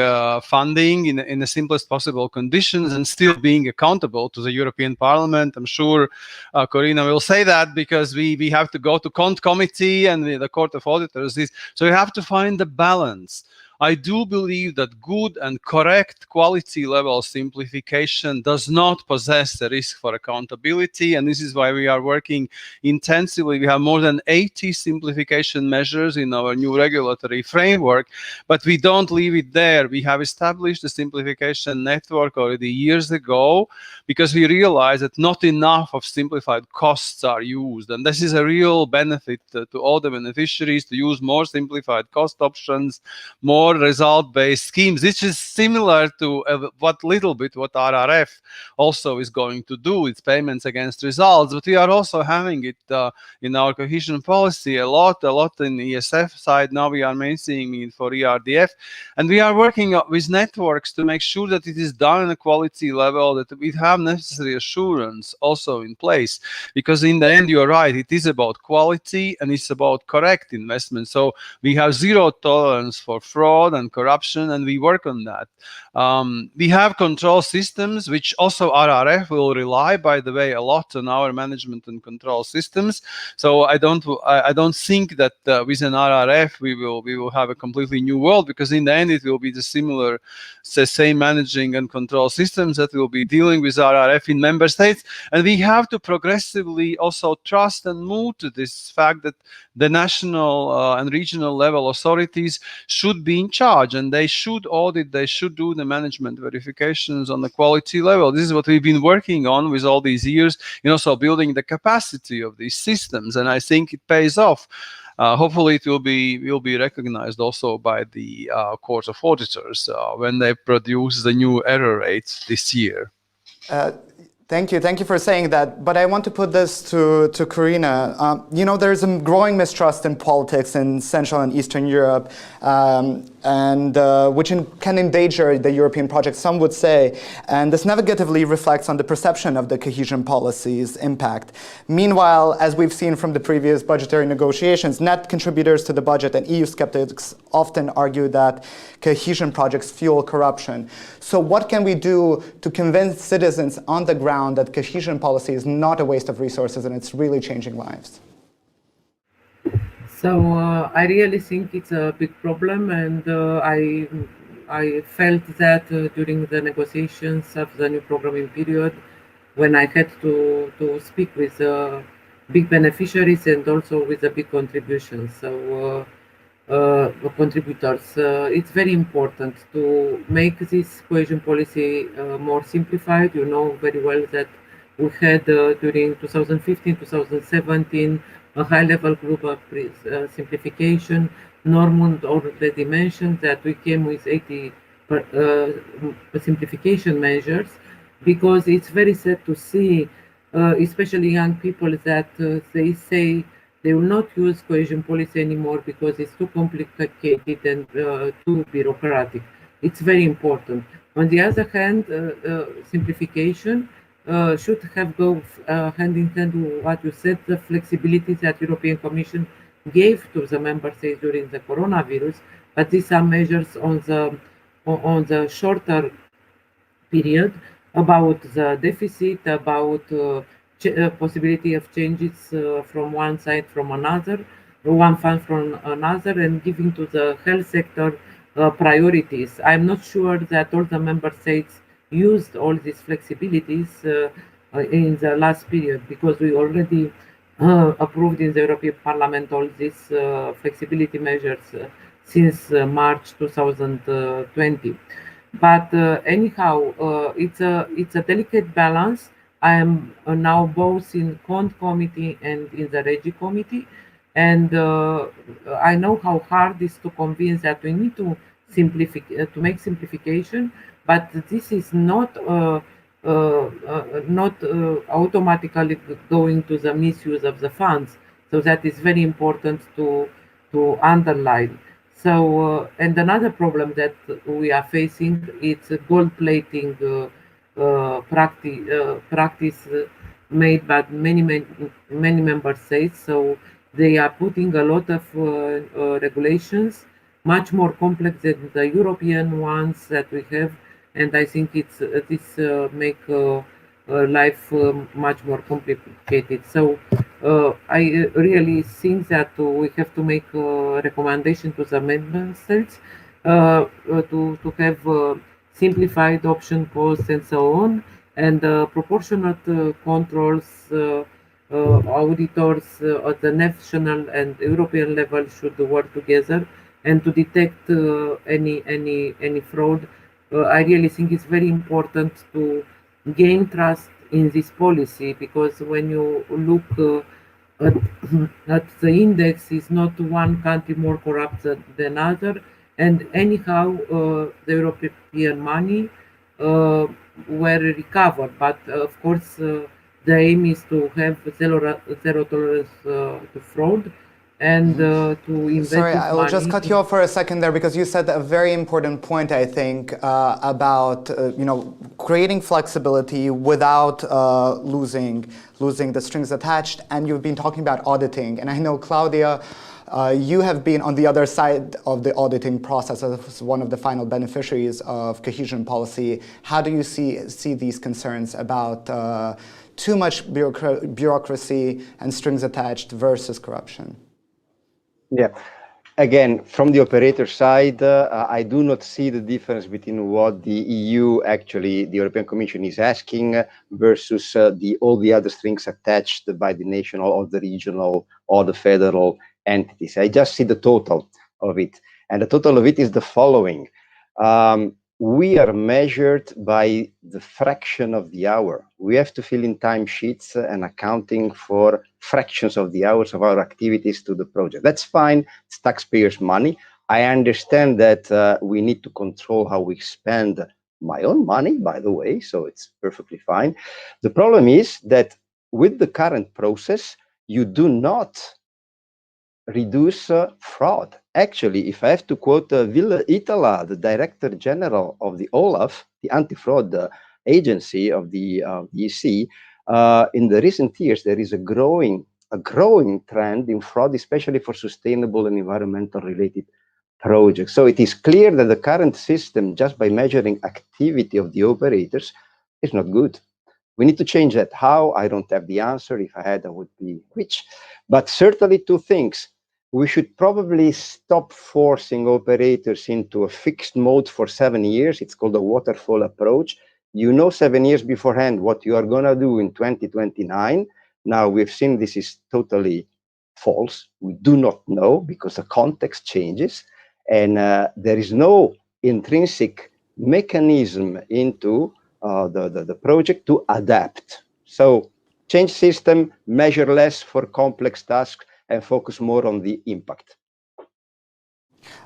funding in the simplest possible conditions, and still being accountable to the European Parliament. I'm sure Corina will say that, because we have to go to Cont Committee and the Court of Auditors. So we have to find the balance. I do believe that good and correct quality level simplification does not possess the risk for accountability, and this is why we are working intensively. We have more than 80 simplification measures in our new regulatory framework, but we don't leave it there. We have established a simplification network already years ago, because we realize that not enough of simplified costs are used, and this is a real benefit to all the beneficiaries, to use more simplified cost options, more result-based schemes. This is similar to what RRF also is going to do. It's payments against results, but we are also having it in our cohesion policy a lot in the ESF side. Now we are mainstreaming it for ERDF, and we are working with networks to make sure that it is done in a quality level, that we have necessary assurance also in place, because in the end, you are right, it is about quality and it's about correct investment. So we have zero tolerance for fraud and corruption, and we work on that. We have control systems, which also RRF will rely, by the way, a lot on our management and control systems. So I don't think that with an RRF we will have a completely new world, because in the end it will be the same managing and control systems that will be dealing with RRF in member states. And we have to progressively also trust and move to this fact that the national and regional level authorities should be in charge, and they should audit, they should do the management verifications on the quality level. This is what we've been working on with all these years, also building the capacity of these systems, and I think it pays off. Hopefully it will be recognized also by the Court of Auditors when they produce the new error rates this year. Thank you for saying that, but I want to put this to Corina. There's a growing mistrust in politics in Central and Eastern Europe, and which can endanger the European project, some would say, and this negatively reflects on the perception of the cohesion policy's impact. Meanwhile, as we've seen from the previous budgetary negotiations, net contributors to the budget and EU skeptics often argue that cohesion projects fuel corruption. So what can we do to convince citizens on the ground that cohesion policy is not a waste of resources and it's really changing lives? So I really think it's a big problem, and I felt that during the negotiations of the new programming period, when I had to speak with big beneficiaries and also with the big contributions. So contributors. It's very important to make this cohesion policy more simplified. You know very well that we had during 2015-2017 a high-level group of simplification. Normand already mentioned that we came with 80 simplification measures, because it's very sad to see, especially young people, that they say they will not use cohesion policy anymore because it's too complicated and too bureaucratic. It's very important. On the other hand, simplification should have go hand in hand with what you said, the flexibility that European Commission gave to the member states during the coronavirus. But these are measures on the shorter period, about the deficit, about possibility of changes from one side from another, one fund from another, and giving to the health sector priorities. I'm not sure that all the member states used all these flexibilities in the last period, because we already approved in the European Parliament all these flexibility measures since March 2020. But anyhow, it's a delicate balance. I am now both in Cont Committee and in the Regi Committee, And I know how hard it is to convince that we need to make simplification, but this is not automatically going to the misuse of the funds. So that is very important to underline. So and another problem that we are facing is gold plating practice made by many member states. So they are putting a lot of regulations, much more complex than the European ones that we have, and I think this make life much more complicated. So I really think that we have to make a recommendation to the member states to have simplified option costs and so on, and proportionate controls. Auditors at the national and European level should work together and to detect any fraud. I really think it's very important to gain trust in this policy, because when you look at, at the index, is not one country more corrupt than other, and anyhow the European money were recovered, but of course the aim is to have zero tolerance to fraud and to invest Sorry, this I will just money cut you off for a second there, because you said a very important point, I think, about creating flexibility without losing the strings attached. And you've been talking about auditing, and I know, Claudia, you have been on the other side of the auditing process as one of the final beneficiaries of cohesion policy. How do you see these concerns about too much bureaucracy and strings attached versus corruption? Yeah. Again, from the operator side, I do not see the difference between what the EU, actually, the European Commission is asking versus all the other strings attached by the national or the regional or the federal entities. I just see the total of it. And the total of it is the following. We are measured by the fraction of the hour. We have to fill in timesheets and accounting for fractions of the hours of our activities to the project. That's fine. It's taxpayers' money. I understand that we need to control how we spend my own money, by the way, so it's perfectly fine. The problem is that with the current process, you do not reduce fraud. Actually, if I have to quote Ville Itala, the Director General of the OLAF, the anti-fraud agency of the EC, in the recent years, there is a growing trend in fraud, especially for sustainable and environmental related projects. So it is clear that the current system, just by measuring activity of the operators, is not good. We need to change that. How? I don't have the answer. If I had, I would be rich. But certainly two things. We should probably stop forcing operators into a fixed mode for 7 years. It's called a waterfall approach. You know 7 years beforehand what you are going to do in 2029. Now, we've seen this is totally false. We do not know because the context changes. And there is no intrinsic mechanism into the project to adapt. So change system, measure less for complex tasks, and focus more on the impact.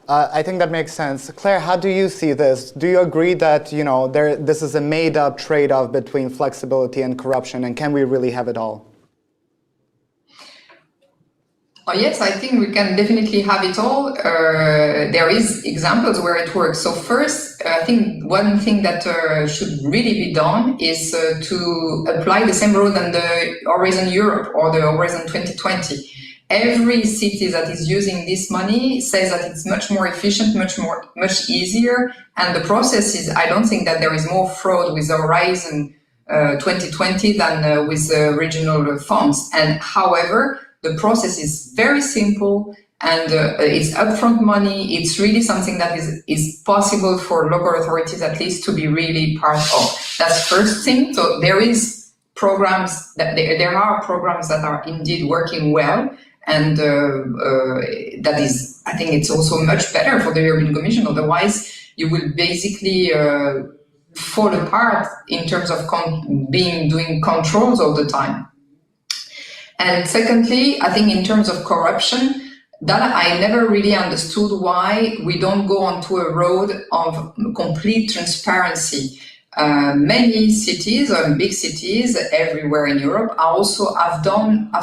I think that makes sense. Claire, how do you see this? Do you agree that this is a made-up trade-off between flexibility and corruption, and can we really have it all? Oh, yes, I think we can definitely have it all. There is examples where it works. So first, I think one thing that should really be done is to apply the same rule than the Horizon Europe or the Horizon 2020. Every city that is using this money says that it's much more efficient, much easier. And the process is, I don't think that there is more fraud with the Horizon 2020 than with the regional funds. And however, the process is very simple and it's upfront money. It's really something that is possible for local authorities at least to be really part of. That's first thing. So there is programs there are programs that are indeed working well. And that is, I think it's also much better for the European Commission. Otherwise, you will basically fall apart in terms of doing controls all the time. And secondly, I think in terms of corruption, that I never really understood why we don't go onto a road of complete transparency. Many cities or big cities everywhere in Europe have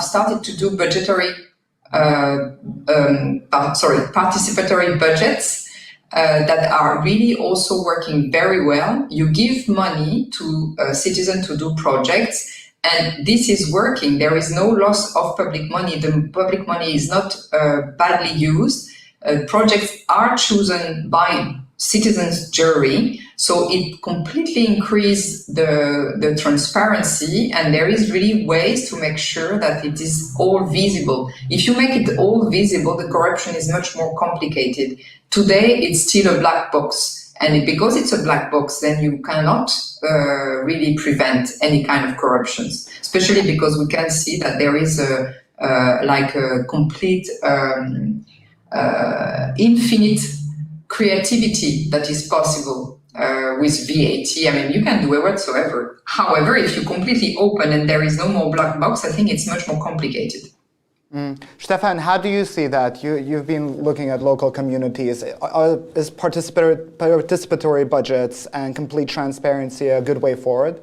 started to do participatory budgets that are really also working very well. You give money to citizens to do projects, and this is working. There is no loss of public money. The public money is not badly used. Projects are chosen by citizens' jury, so it completely increases the transparency, and there is really ways to make sure that it is all visible. If you make it all visible, the corruption is much more complicated. Today, it's still a black box, and because it's a black box, then you cannot really prevent any kind of corruptions, especially because we can see that there is a complete infinite creativity that is possible with VAT. I mean, you can do it whatsoever. However, if you completely open and there is no more black box, I think it's much more complicated. Stefan, how do you see that? You've been looking at local communities. Is participatory budgets and complete transparency a good way forward?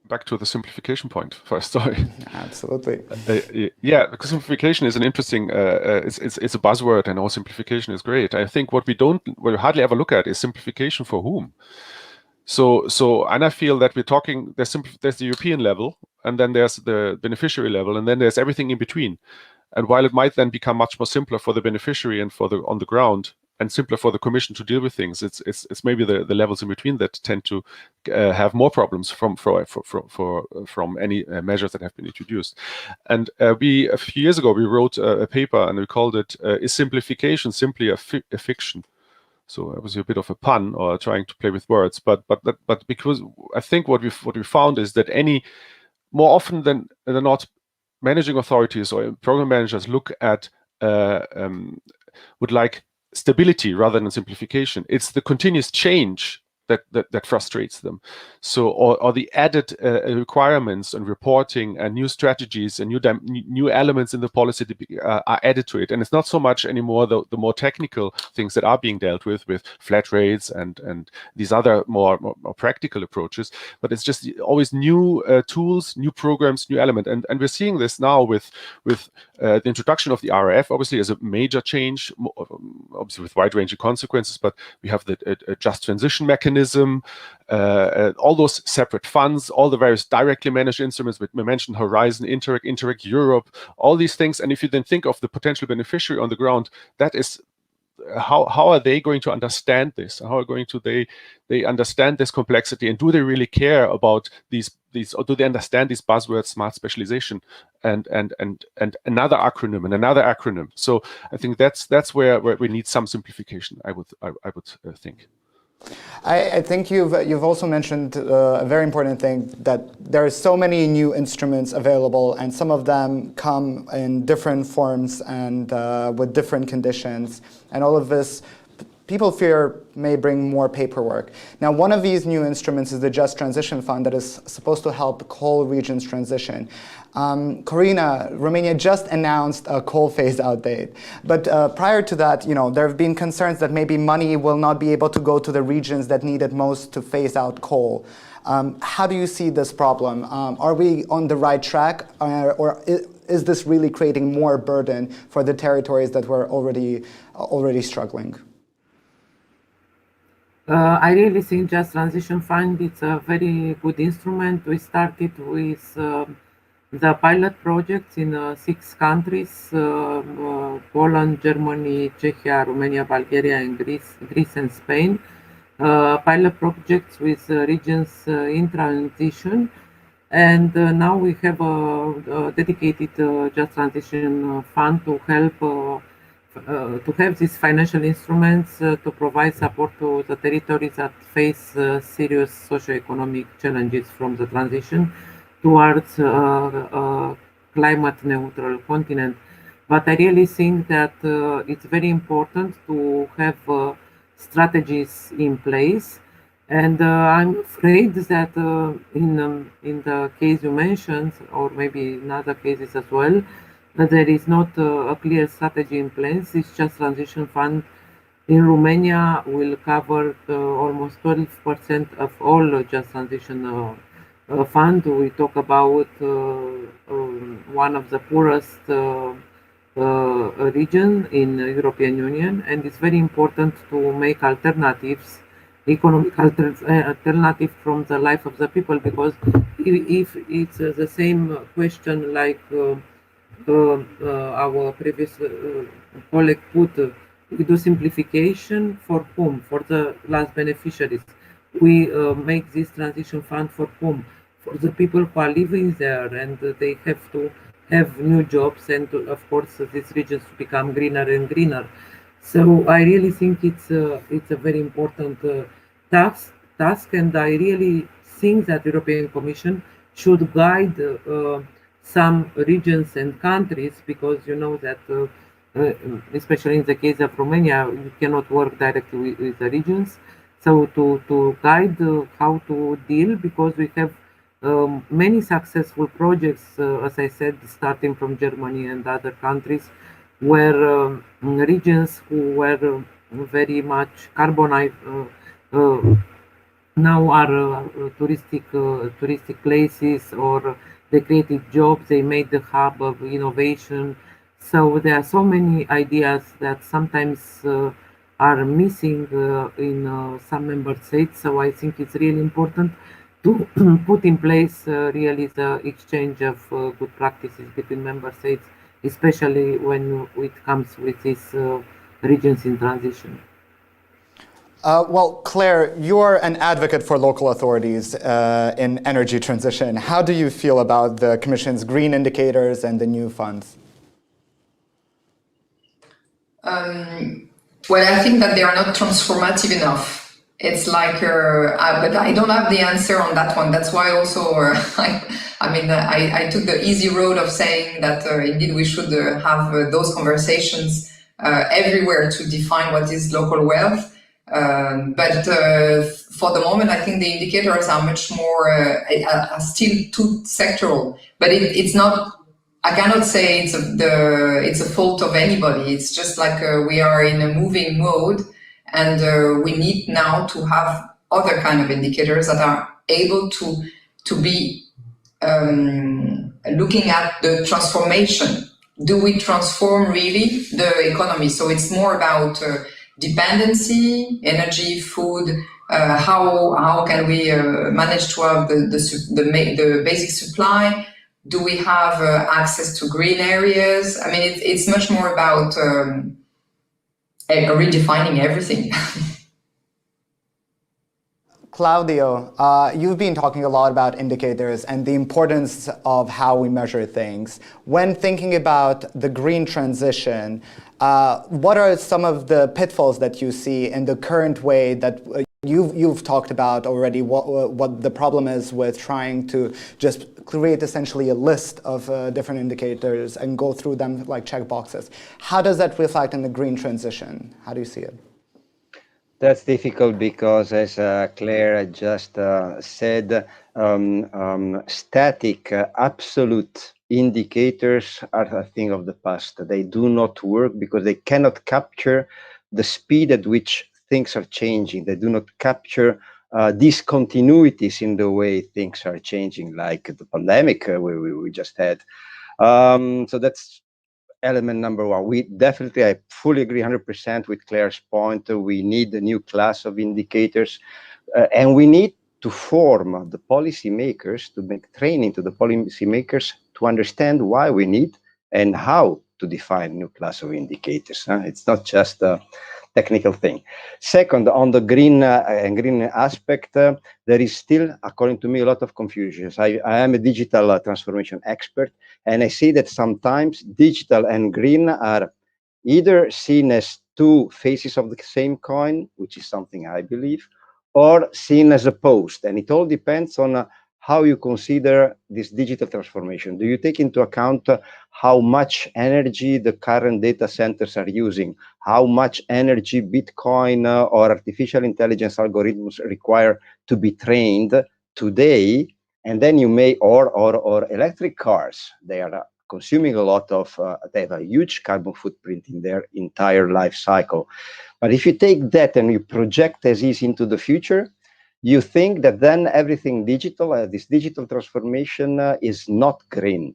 Back to the simplification point first, sorry. Absolutely. Yeah, because simplification is an interesting, it's a buzzword, and all simplification is great. I think what we hardly ever look at is simplification for whom. So, and I feel that we're talking, there's the European level, and then there's the beneficiary level, and then there's everything in between. And while it might then become much more simpler for the beneficiary and on the ground, and simpler for the Commission to deal with things, it's maybe the levels in between that tend to have more problems from any measures that have been introduced. And a few years ago we wrote a paper, and we called it "Is Simplification Simply a Fiction?" So it was a bit of a pun, or trying to play with words, but because I think what we found is that more often than not, managing authorities or program managers look at would like stability rather than simplification. It's the continuous change that frustrates them. So, or the added requirements and reporting and new strategies and new elements in the policy are added to it. And it's not so much anymore the more technical things that are being dealt with flat rates and these other more practical approaches, but it's just always new tools, new programs, new element. And we're seeing this now with the introduction of the RRF, obviously, as a major change, obviously with wide-ranging consequences, but we have the just transition mechanism, all those separate funds, all the various directly managed instruments. We mentioned Horizon, Interreg Europe, all these things. And if you then think of the potential beneficiary on the ground, that is how are they going to understand this? How are they understand this complexity, and do they really care about these, or do they understand these buzzwords, smart specialization and another acronym? So I think that's where we need some simplification, I would think. I think you've also mentioned a very important thing, that there are so many new instruments available, and some of them come in different forms and with different conditions, and all of this people fear may bring more paperwork. Now, one of these new instruments is the Just Transition Fund that is supposed to help coal regions transition. Corina, Romania just announced a coal phase-out date. But prior to that, there have been concerns that maybe money will not be able to go to the regions that need it most to phase out coal. How do you see this problem? Are we on the right track, or is this really creating more burden for the territories that were already struggling? I really think Just Transition Fund is a very good instrument. We started with the pilot projects in 6 countries, Poland, Germany, Czechia, Romania, Bulgaria, and Greece and Spain. Pilot projects with regions in transition. And now we have a dedicated Just Transition Fund to help to have these financial instruments to provide support to the territories that face serious socioeconomic challenges from the transition towards a climate neutral continent. But I really think that it's very important to have strategies in place And I'm afraid that in the case you mentioned, or maybe in other cases as well, that there is not a clear strategy in place. It's just transition fund in Romania will cover almost 12% of all just transition fund. We talk about one of the poorest region in European Union, and it's very important to make alternatives, economic alternative from the life of the people, because if it's the same question like our previous colleague put, we do simplification for whom? For the last beneficiaries. We make this transition fund for whom? For the people who are living there, and they have to have new jobs, and of course these regions become greener and greener. So I really think it's a very important task, and I really think that European Commission should guide some regions and countries, because you know that especially in the case of Romania, you cannot work directly with the regions. So to guide how to deal, because we have many successful projects, as I said, starting from Germany and other countries, where regions who were very much carbonized now are touristic places, or they created jobs, they made the hub of innovation. So there are so many ideas that sometimes are missing in some member states. So I think it's really important to put in place really the exchange of good practices between member states, especially when it comes with these regions in transition. Well, Claire, you're an advocate for local authorities in energy transition. How do you feel about the Commission's green indicators and the new funds? Well, I think that they are not transformative enough. It's like, but I don't have the answer on that one. That's why also, I took the easy road of saying that indeed we should have those conversations everywhere to define what is local wealth. But for the moment, I think the indicators are much more, are still too sectoral. But it's not, I cannot say it's a fault of anybody. It's just like we are in a moving mode, and we need now to have other kind of indicators that are able to be looking at the transformation. Do we transform really the economy? So it's more about dependency, energy, food. How can we manage to have the basic supply? Do we have access to green areas? I mean, it's much more about redefining everything. Claudio, you've been talking a lot about indicators and the importance of how we measure things. When thinking about the green transition, what are some of the pitfalls that you see in the current way that you've talked about already, what the problem is with trying to just create essentially a list of different indicators and go through them like checkboxes? How does that reflect in the green transition? How do you see it? That's difficult because, as Claire just said, static, absolute indicators are a thing of the past. They do not work because they cannot capture the speed at which things are changing. They do not capture discontinuities in the way things are changing, like the pandemic we just had. So that's element number one. I fully agree 100% with Claire's point. We need a new class of indicators, and we need to form the policymakers, to make training to the policymakers to understand why we need and how to define new class of indicators. It's not just a technical thing. Second, on the green aspect, there is still, according to me, a lot of confusion. I am a digital transformation expert, and I see that sometimes digital and green are either seen as two faces of the same coin, which is something I believe, or seen as opposed. And it all depends on how you consider this digital transformation. Do you take into account how much energy the current data centers are using, how much energy Bitcoin or artificial intelligence algorithms require to be trained today? And then you may, or electric cars, they are consuming a lot of, they have a huge carbon footprint in their entire life cycle. But if you take that and you project as is into the future, you think that then everything digital, this digital transformation is not green.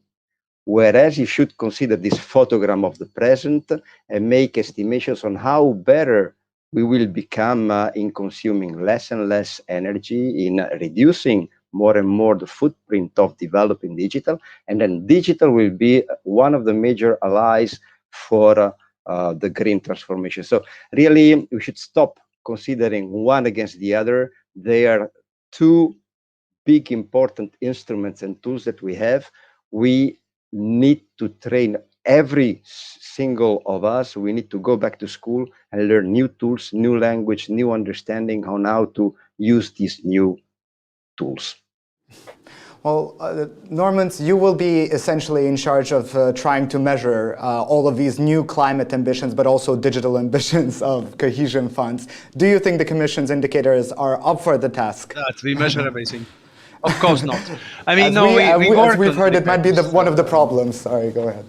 Whereas you should consider this photogram of the present and make estimations on how better we will become in consuming less and less energy, in reducing more and more the footprint of developing digital. And then digital will be one of the major allies for the green transformation. So really, we should stop considering one against the other. They are two big important instruments and tools that we have. We need to train every single of us. We need to go back to school and learn new tools, new language, new understanding on how to use these new tools. Well, Normans, you will be essentially in charge of trying to measure all of these new climate ambitions, but also digital ambitions of cohesion funds. Do you think the Commission's indicators are up for the task? We measure everything. Of course not. I mean, as we've heard, it might be one of the problems. Sorry, go ahead.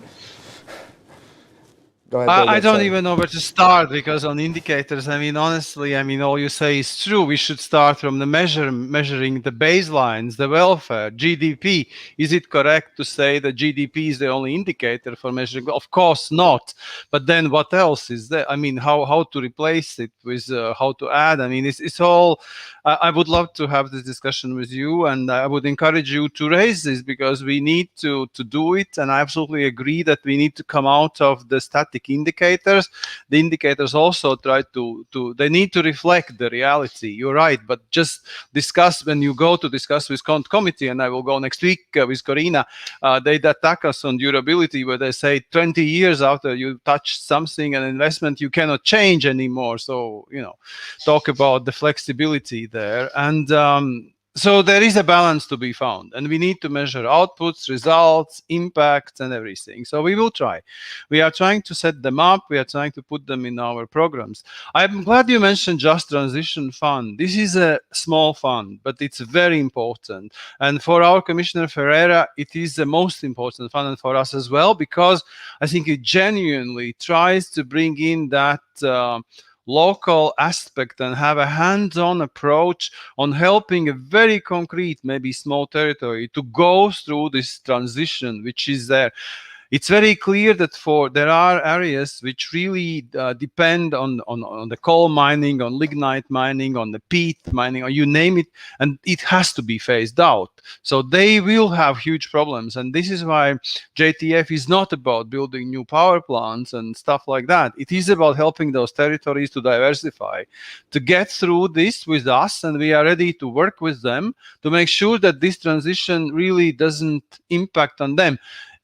I don't even know where to start, because on indicators, I mean, honestly, I mean, all you say is true. We should start from the measuring the baselines, the welfare, GDP. Is it correct to say that GDP is the only indicator for measuring? Of course not. But then what else is there? I mean, how to replace it with how to add? I mean, it's all. I would love to have this discussion with you, and I would encourage you to raise this, because we need to do it. And I absolutely agree that we need to come out of the static indicators. The indicators also try they need to reflect the reality. You're right, but just discuss, when you go to discuss with committee, and I will go next week with Corina, they attack us on durability, where they say 20 years after you touch something, an investment, you cannot change anymore. So, you know, talk about the flexibility there. And so there is a balance to be found, and we need to measure outputs, results, impacts, and everything. So we will try. We are trying to set them up. We are trying to put them in our programs. I'm glad you mentioned Just Transition Fund. This is a small fund, but it's very important. And for our Commissioner Ferreira, it is the most important fund, and for us as well, because I think it genuinely tries to bring in that local aspect and have a hands-on approach on helping a very concrete, maybe small territory to go through this transition, which is there. It's very clear that there are areas which really depend on the coal mining, on lignite mining, on the peat mining, or you name it, and it has to be phased out. So they will have huge problems, and this is why JTF is not about building new power plants and stuff like that. It is about helping those territories to diversify, to get through this with us, and we are ready to work with them to make sure that this transition really doesn't impact on them.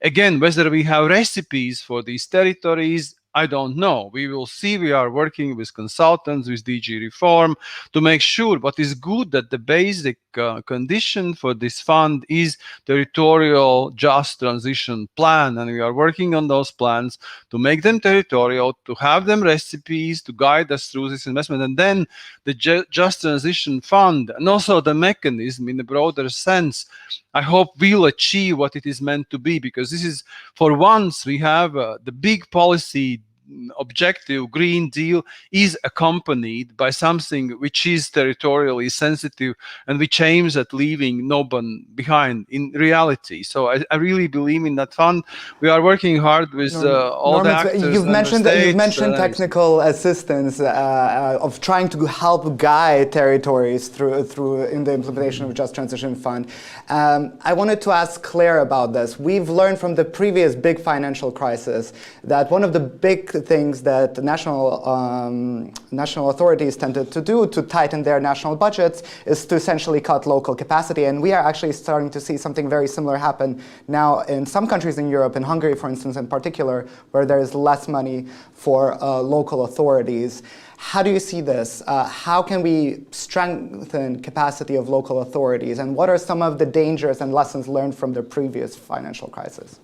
Again, whether we have recipes for these territories, I don't know. We will see. We are working with consultants, with DG Reform, to make sure. But it's good that the basic condition for this fund is territorial just transition plan. And we are working on those plans to make them territorial, to have them recipes, to guide us through this investment. And then the just transition fund, and also the mechanism in a broader sense, I hope we'll achieve what it is meant to be, because this is, for once, we have the big policy objective, Green Deal, is accompanied by something which is territorially sensitive and which aims at leaving no one behind in reality. So I really believe in that fund. We are working hard with all the actors. You've mentioned technical assistance of trying to help guide territories through in the implementation of Just Transition Fund. I wanted to ask Claire about this. We've learned from the previous big financial crisis that one of the big things that national authorities tended to do to tighten their national budgets is to essentially cut local capacity. And we are actually starting to see something very similar happen now in some countries in Europe, in Hungary, for instance, in particular, where there is less money for local authorities. How do you see this? How can we strengthen capacity of local authorities? And what are some of the dangers and lessons learned from the previous financial crisis?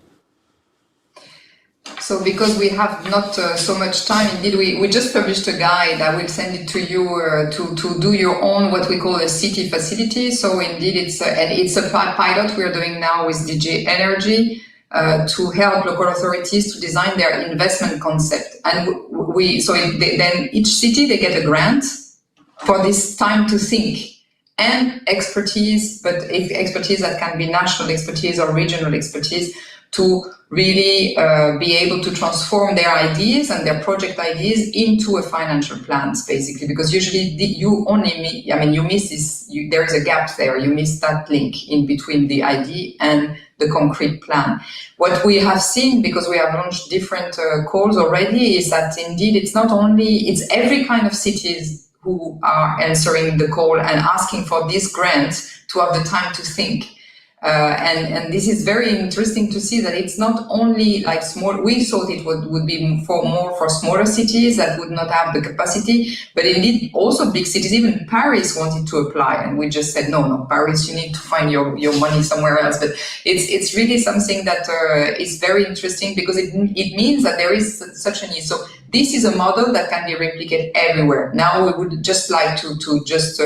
So because we have not so much time, indeed, we just published a guide. I will send it to you to do your own, what we call a city facility. So indeed, it's a pilot we are doing now with DG Energy to help local authorities to design their investment concept. And then each city, they get a grant for this time to think and expertise, but expertise that can be national expertise or regional expertise, to really be able to transform their ideas and their project ideas into a financial plans, basically, because usually you miss this, there is a gap there, you miss that link in between the idea and the concrete plan. What we have seen, because we have launched different calls already, is that indeed it's every kind of cities who are answering the call and asking for this grant to have the time to think. And this is very interesting to see that it's not only like small. We thought it would be more for smaller cities that would not have the capacity, but indeed also big cities. Even Paris wanted to apply, and we just said no, Paris, you need to find your money somewhere else. But it's really something that is very interesting, because it means that there is such a need. So this is a model that can be replicated everywhere. Now we would just like to just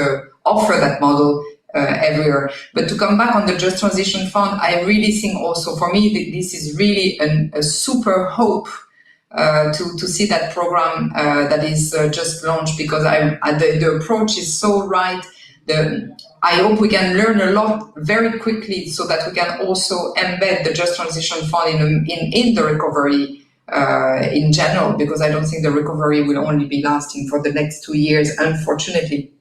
offer that model everywhere. But to come back on the Just Transition Fund, I really think also, for me, this is really a super hope to see that program that is just launched, because the approach is so right. I hope we can learn a lot very quickly, so that we can also embed the Just Transition Fund in the recovery in general, because I don't think the recovery will only be lasting for the next 2 years, unfortunately.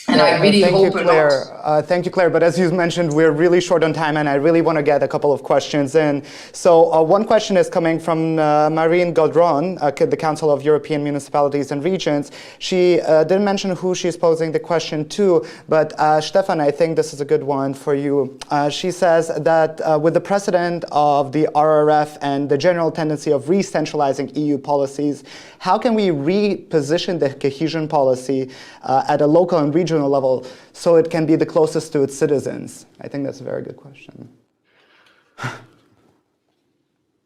And I really hope a lot. Thank you, Claire. But as you mentioned, we're really short on time, and I really want to get a couple of questions in. So one question is coming from Marine Gaudron, the Council of European Municipalities and Regions. She didn't mention who she's posing the question to, but Stefan, I think this is a good one for you. She says that with the precedent of the RRF and the general tendency of re-centralizing EU policies, how can we reposition the cohesion policy at a local and regional level so it can be the closest to its citizens? I think that's a very good question.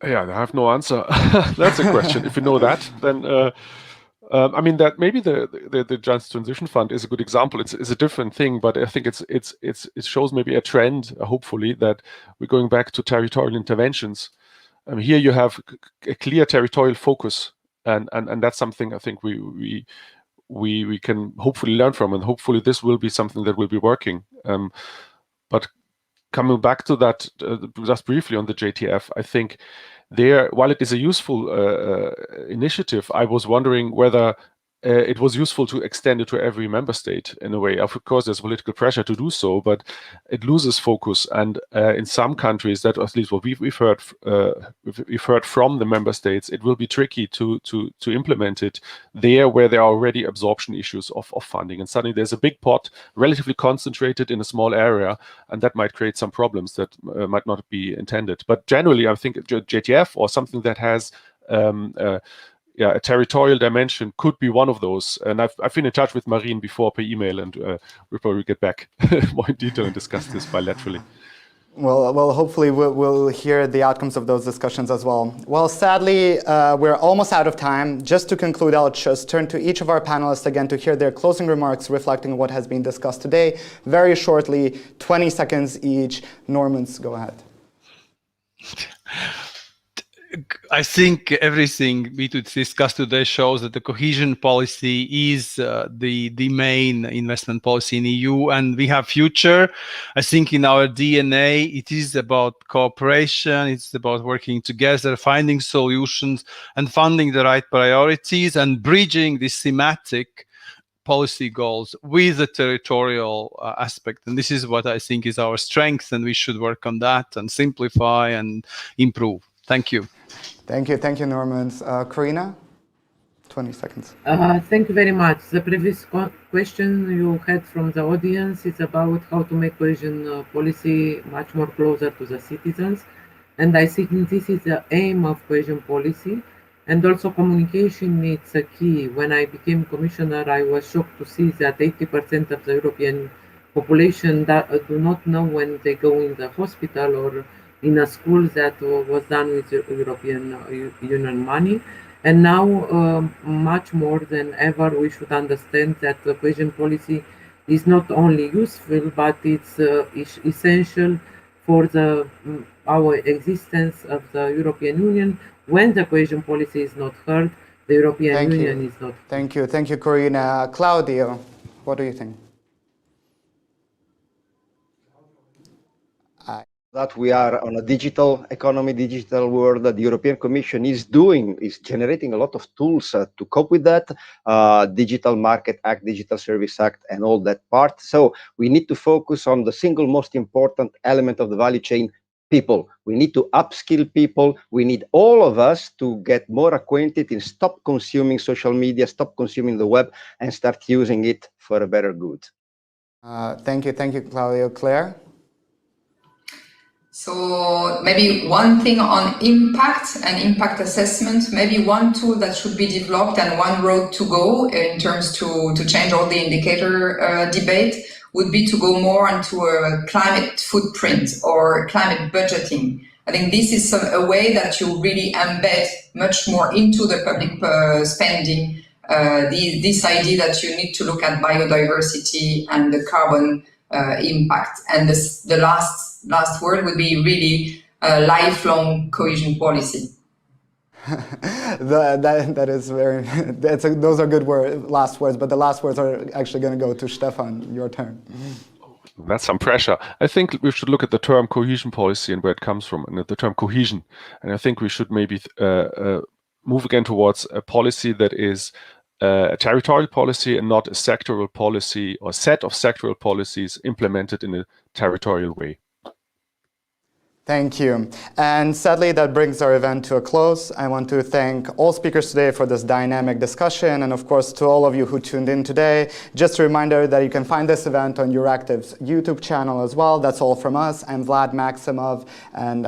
Yeah, I have no answer. That's a question. If you know that, then I mean, that maybe the Just Transition Fund is a good example. It's a different thing, but I think it shows maybe a trend, hopefully, that we're going back to territorial interventions. Here you have a clear territorial focus, and that's something I think we can hopefully learn from, and hopefully this will be something that will be working. But coming back to that, just briefly on the JTF, I think while it is a useful initiative, I was wondering whether it was useful to extend it to every member state in a way. Of course, there's political pressure to do so, but it loses focus. And in some countries, that at least what we've heard from the member states, it will be tricky to implement it there where there are already absorption issues of funding. And suddenly there's a big pot, relatively concentrated in a small area, and that might create some problems that might not be intended. But generally, I think JTF or something that has a territorial dimension could be one of those. And I've been in touch with Marine before per email, and we'll probably get back more in detail and discuss this bilaterally. Well, hopefully we'll hear the outcomes of those discussions as well. Well, sadly, we're almost out of time. Just to conclude, I'll just turn to each of our panelists again to hear their closing remarks reflecting what has been discussed today. Very shortly, 20 seconds each. Normans, go ahead. I think everything we discussed today shows that the cohesion policy is the main investment policy in EU, and we have future. I think in our DNA, it is about cooperation, it's about working together, finding solutions, and funding the right priorities, and bridging this thematic policy goals with the territorial aspect. And this is what I think is our strength, and we should work on that and simplify and improve. Thank you. Thank you, Normans. Karina? 20 seconds. Thank you very much. The previous question you had from the audience is about how to make cohesion policy much more closer to the citizens. And I think this is the aim of cohesion policy. And also communication is a key. When I became commissioner, I was shocked to see that 80% of the European population that do not know when they go in the hospital or in a school that was done with European Union money. And now, much more than ever, we should understand that the cohesion policy is not only useful, but it's essential for our existence of the European Union. When the cohesion policy is not heard, the European Union is not. Thank you. Thank you, Corina. Claudio, what do you think? That we are on a digital economy, digital world, that the European Commission is generating a lot of tools to cope with that, Digital Market Act, Digital Service Act, and all that part. So we need to focus on the single most important element of the value chain, people. We need to upskill people. We need all of us to get more acquainted and stop consuming social media, stop consuming the web, and start using it for a better good. Thank you, Claudio. Claire? So maybe one thing on impact and impact assessment, maybe one tool that should be developed and one road to go in terms to change all the indicator debate would be to go more into a climate footprint or climate budgeting. I think this is a way that you really embed much more into the public spending this idea that you need to look at biodiversity and the carbon impact. And the last word would be really lifelong cohesion policy. that is very. Those are good last words, but the last words are actually going to go to Stefan. Your turn. That's some pressure. I think we should look at the term cohesion policy and where it comes from, and the term cohesion. And I think we should maybe move again towards a policy that is a territorial policy and not a sectoral policy or set of sectoral policies implemented in a territorial way. Thank you. And sadly, that brings our event to a close. I want to thank all speakers today for this dynamic discussion, and of course to all of you who tuned in today. Just a reminder that you can find this event on Euractiv's YouTube channel as well. That's all from us. I'm Vlad Maximov, and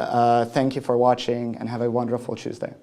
thank you for watching, and have a wonderful Tuesday.